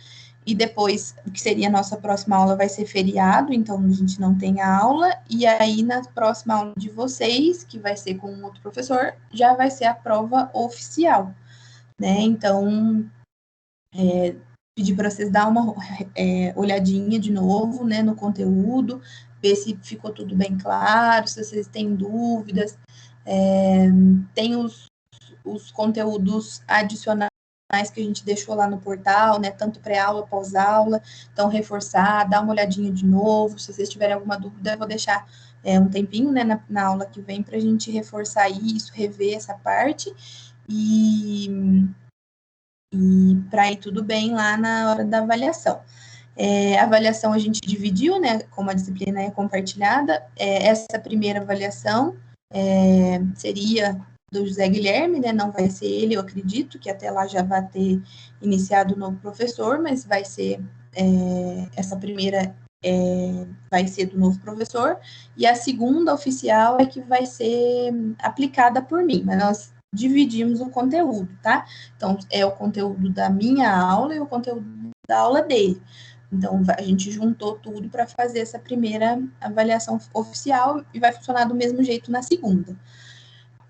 E depois, o que seria a nossa próxima aula vai ser feriado, então a gente não tem a aula. E aí, na próxima aula de vocês, que vai ser com um outro professor, já vai ser a prova oficial, né? Então, pedir para vocês dar uma olhadinha de novo, né, no conteúdo, ver se ficou tudo bem claro, se vocês têm dúvidas. Tem os conteúdos adicionais que a gente deixou lá no portal, né, tanto pré-aula, pós-aula, então reforçar, dar uma olhadinha de novo, se vocês tiverem alguma dúvida, eu vou deixar um tempinho, né, na aula que vem, para a gente reforçar isso, rever essa parte, e para ir tudo bem lá na hora da avaliação. A avaliação a gente dividiu, né, como a disciplina é compartilhada, essa primeira avaliação seria do José Guilherme, né, não vai ser ele, eu acredito, que até lá já vai ter iniciado o novo professor, mas vai ser, essa primeira vai ser do novo professor, e a segunda oficial é que vai ser aplicada por mim, mas nós dividimos o conteúdo, tá? Então, é o conteúdo da minha aula e o conteúdo da aula dele. Então, a gente juntou tudo para fazer essa primeira avaliação oficial e vai funcionar do mesmo jeito na segunda.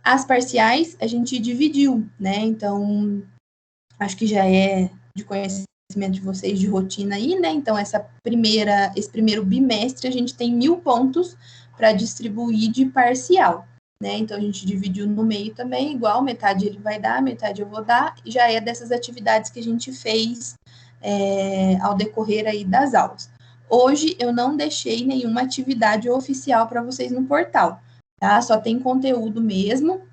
As parciais, a gente dividiu, né? Então, acho que já é de conhecimento de vocês de rotina aí, né? Então, esse primeiro bimestre, a gente tem 1.000 pontos para distribuir de parcial, né? Então, a gente dividiu no meio também, igual, metade ele vai dar, metade eu vou dar, e já é dessas atividades que a gente fez ao decorrer aí das aulas. Hoje, eu não deixei nenhuma atividade oficial para vocês no portal, tá? Só tem conteúdo mesmo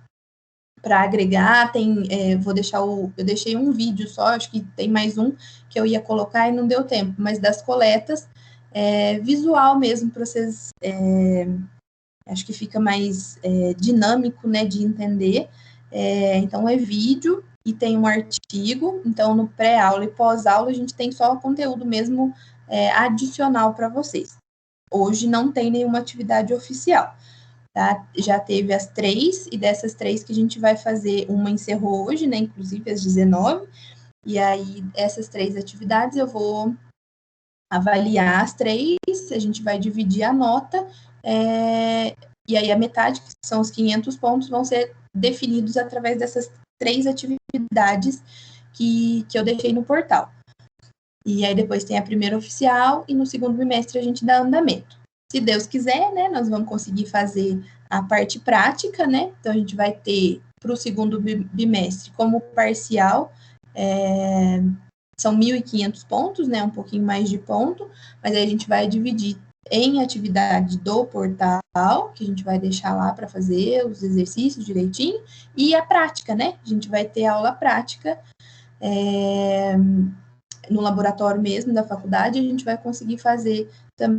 para agregar, eu deixei um vídeo só, acho que tem mais um que eu ia colocar e não deu tempo, mas das coletas, visual mesmo, para vocês, acho que fica mais dinâmico, né, de entender. Então, é vídeo e tem um artigo, então no pré-aula e pós-aula a gente tem só o conteúdo mesmo adicional para vocês. Hoje não tem nenhuma atividade oficial. Tá? Já teve as 3, e dessas 3 que a gente vai fazer, uma encerrou hoje, né, inclusive às 19, e aí essas 3 atividades eu vou avaliar as 3, a gente vai dividir a nota, e aí a metade, que são os 500 pontos, vão ser definidos através dessas 3 atividades que eu deixei no portal. E aí depois tem a primeira oficial, e no segundo bimestre a gente dá andamento. Se Deus quiser, né, nós vamos conseguir fazer a parte prática, né? Então, a gente vai ter, para o segundo bimestre, como parcial, são 1.500 pontos, né? Um pouquinho mais de ponto, mas aí a gente vai dividir em atividade do portal, que a gente vai deixar lá para fazer os exercícios direitinho, e a prática, né? A gente vai ter aula prática no laboratório mesmo da faculdade, a gente vai conseguir fazer também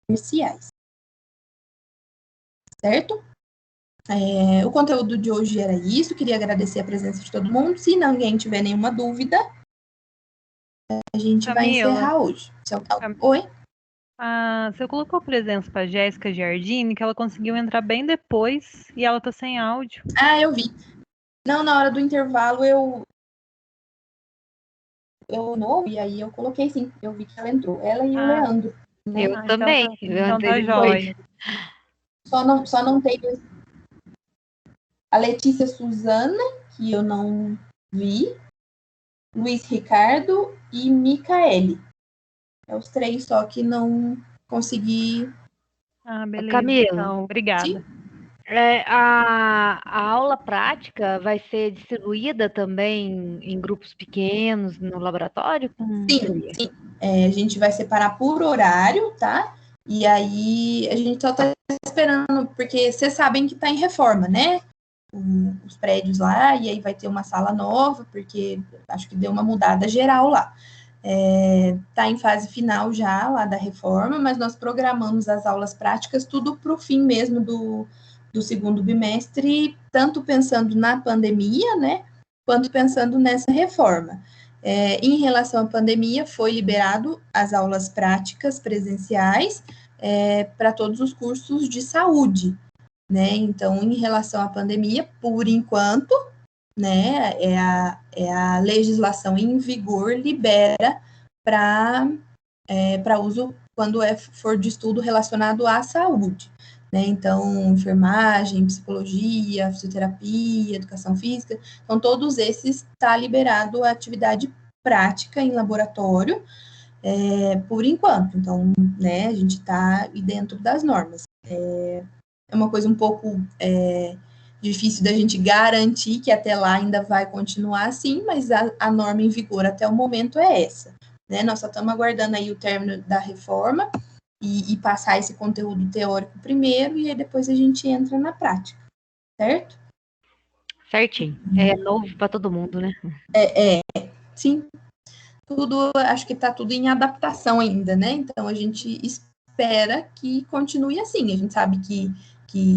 comerciais, certo? O conteúdo de hoje era isso, queria agradecer a presença de todo mundo. Se ninguém tiver nenhuma dúvida, a gente vai encerrar hoje. Oi? Você colocou presença para Jéssica Giardini, que ela conseguiu entrar bem depois e ela tá sem áudio. Eu vi. Não, na hora do intervalo eu não, e aí eu coloquei sim, eu vi que ela entrou. Ela e o Leandro. Né? Eu também. Então tá jóia. Só não tem a Letícia Suzana, que eu não vi, Luiz Ricardo e Micaele. Os 3 só que não consegui. Beleza. Camila, então, obrigada. Sim? A aula prática vai ser distribuída também em grupos pequenos no laboratório? Sim. A gente vai separar por horário, tá? E aí a gente só está esperando, porque vocês sabem que está em reforma, né? Os prédios lá, e aí vai ter uma sala nova, porque acho que deu uma mudada geral lá. Está em fase final já lá da reforma, mas nós programamos as aulas práticas tudo para o fim mesmo do segundo bimestre, tanto pensando na pandemia, né, quanto pensando nessa reforma. Em relação à pandemia, foi liberado as aulas práticas presenciais para todos os cursos de saúde, né? Então, em relação à pandemia, por enquanto, né, a legislação em vigor libera para uso quando for de estudo relacionado à saúde, né? Então, enfermagem, psicologia, fisioterapia, educação física, então todos esses está liberado a atividade prática em laboratório, por enquanto. Então, né, a gente está dentro das normas. É uma coisa um pouco difícil da gente garantir que até lá ainda vai continuar assim, mas a norma em vigor até o momento é essa, né? Nós só estamos aguardando aí o término da reforma e passar esse conteúdo teórico primeiro, e aí depois a gente entra na prática, certo? Certinho. É novo para todo mundo, né? Sim. Tudo, acho que está tudo em adaptação ainda, né? Então, a gente espera que continue assim. A gente sabe que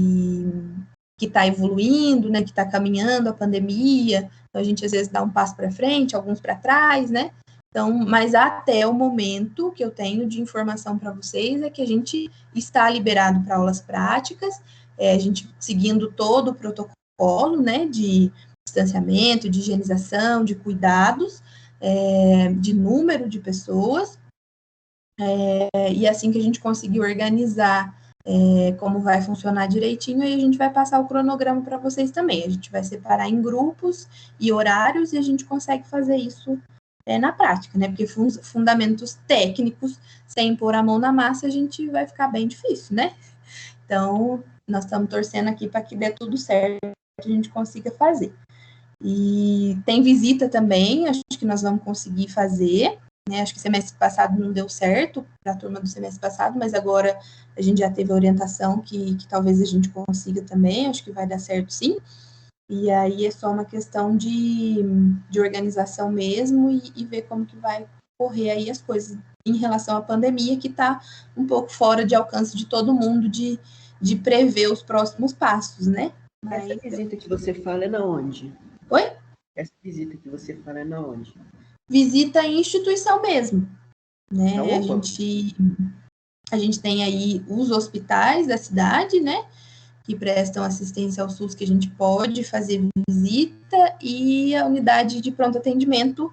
está evoluindo, né? Que está caminhando a pandemia. Então, a gente, às vezes, dá um passo para frente, alguns para trás, né? Então, mas até o momento que eu tenho de informação para vocês é que a gente está liberado para aulas práticas, a gente seguindo todo o protocolo, né? De distanciamento, de higienização, de cuidados, de número de pessoas, e assim que a gente conseguir organizar como vai funcionar direitinho, aí a gente vai passar o cronograma para vocês também. A gente vai separar em grupos e horários, e a gente consegue fazer isso na prática, né? Porque fundamentos técnicos, sem pôr a mão na massa, a gente vai ficar bem difícil, né? Então, nós estamos torcendo aqui para que dê tudo certo, que a gente consiga fazer. E tem visita também, acho que nós vamos conseguir fazer, né? Acho que semestre passado não deu certo para a turma do semestre passado, mas agora a gente já teve a orientação que talvez a gente consiga também, acho que vai dar certo sim. E aí é só uma questão de organização mesmo e ver como que vai correr aí as coisas em relação à pandemia, que está um pouco fora de alcance de todo mundo de prever os próximos passos, né? Mas essa visita que você fala é na onde? Oi? Essa visita que você fala é na onde? Visita em instituição mesmo, né? Opa. A gente tem aí os hospitais da cidade, né? Que prestam assistência ao SUS, que a gente pode fazer visita, e a unidade de pronto atendimento,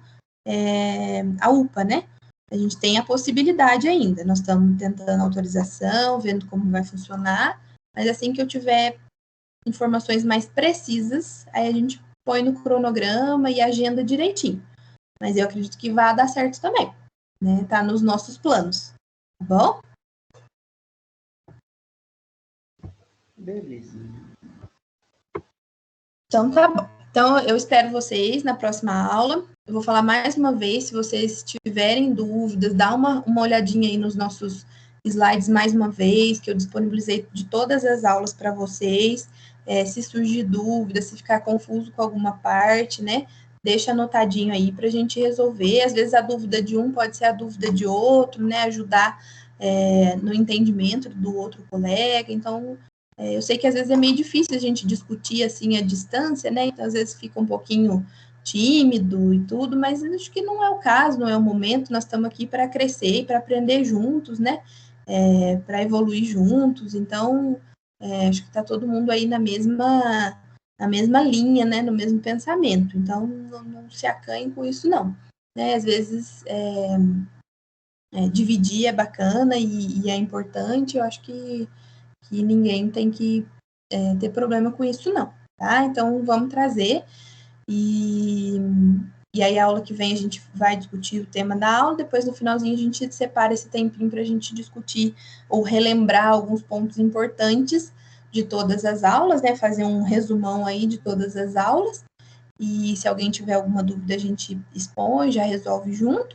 a UPA, né? A gente tem a possibilidade ainda. Nós estamos tentando autorização, vendo como vai funcionar, mas assim que eu tiver informações mais precisas, aí a gente põe no cronograma e agenda direitinho. Mas eu acredito que vai dar certo também, né? Tá nos nossos planos, tá bom? Beleza. Então, tá bom. Então, eu espero vocês na próxima aula. Eu vou falar mais uma vez, se vocês tiverem dúvidas, dá uma olhadinha aí nos nossos slides mais uma vez, que eu disponibilizei de todas as aulas para vocês. Se surgir dúvida, se ficar confuso com alguma parte, né? Deixa anotadinho aí para a gente resolver. Às vezes a dúvida de um pode ser a dúvida de outro, né? Ajudar no entendimento do outro colega. Então, eu sei que às vezes é meio difícil a gente discutir assim a distância, né? Então, às vezes fica um pouquinho tímido e tudo, mas acho que não é o caso, não é o momento. Nós estamos aqui para crescer e para aprender juntos, né? Para evoluir juntos. Então, acho que está todo mundo aí na mesma linha, né? No mesmo pensamento. Então, não se acanhem com isso, não. Né? Às vezes, dividir é bacana e é importante. Eu acho que ninguém tem que ter problema com isso, não, tá? Então, vamos trazer, e aí a aula que vem a gente vai discutir o tema da aula, depois no finalzinho a gente separa esse tempinho para a gente discutir ou relembrar alguns pontos importantes de todas as aulas, né? Fazer um resumão aí de todas as aulas, e se alguém tiver alguma dúvida a gente expõe, já resolve junto,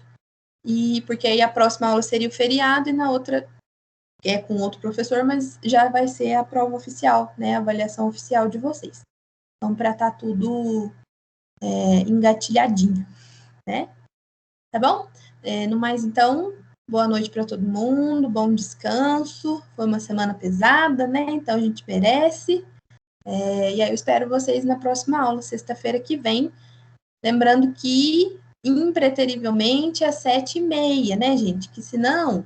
e porque aí a próxima aula seria o feriado, e na outra é com outro professor, mas já vai ser a prova oficial, né? A avaliação oficial de vocês. Então, para estar tudo engatilhadinho, né? Tá bom? No mais, então, boa noite para todo mundo, bom descanso. Foi uma semana pesada, né? Então, a gente merece. E aí, eu espero vocês na próxima aula, sexta-feira que vem. Lembrando que, impreterivelmente, às 7h30, né, gente? Que senão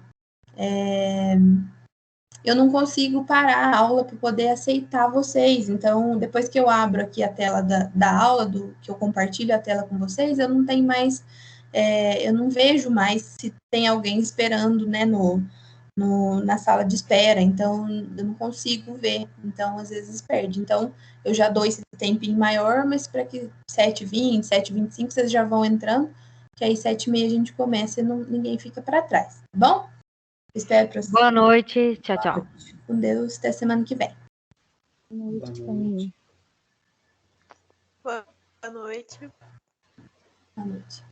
eu não consigo parar a aula para poder aceitar vocês. Então, depois que eu abro aqui a tela da aula, que eu compartilho a tela com vocês, eu não tenho mais, eu não vejo mais se tem alguém esperando, né, na sala de espera. Então, eu não consigo ver. Então, às vezes perde. Então, eu já dou esse tempinho maior, mas para que 7h20, 7h25, vocês já vão entrando, que aí 7h30 a gente começa e ninguém fica para trás, tá bom? Espero para vocês. Boa noite. Tchau, tchau. Com Deus, até semana que vem. Boa noite Boa também. Boa noite. Boa noite.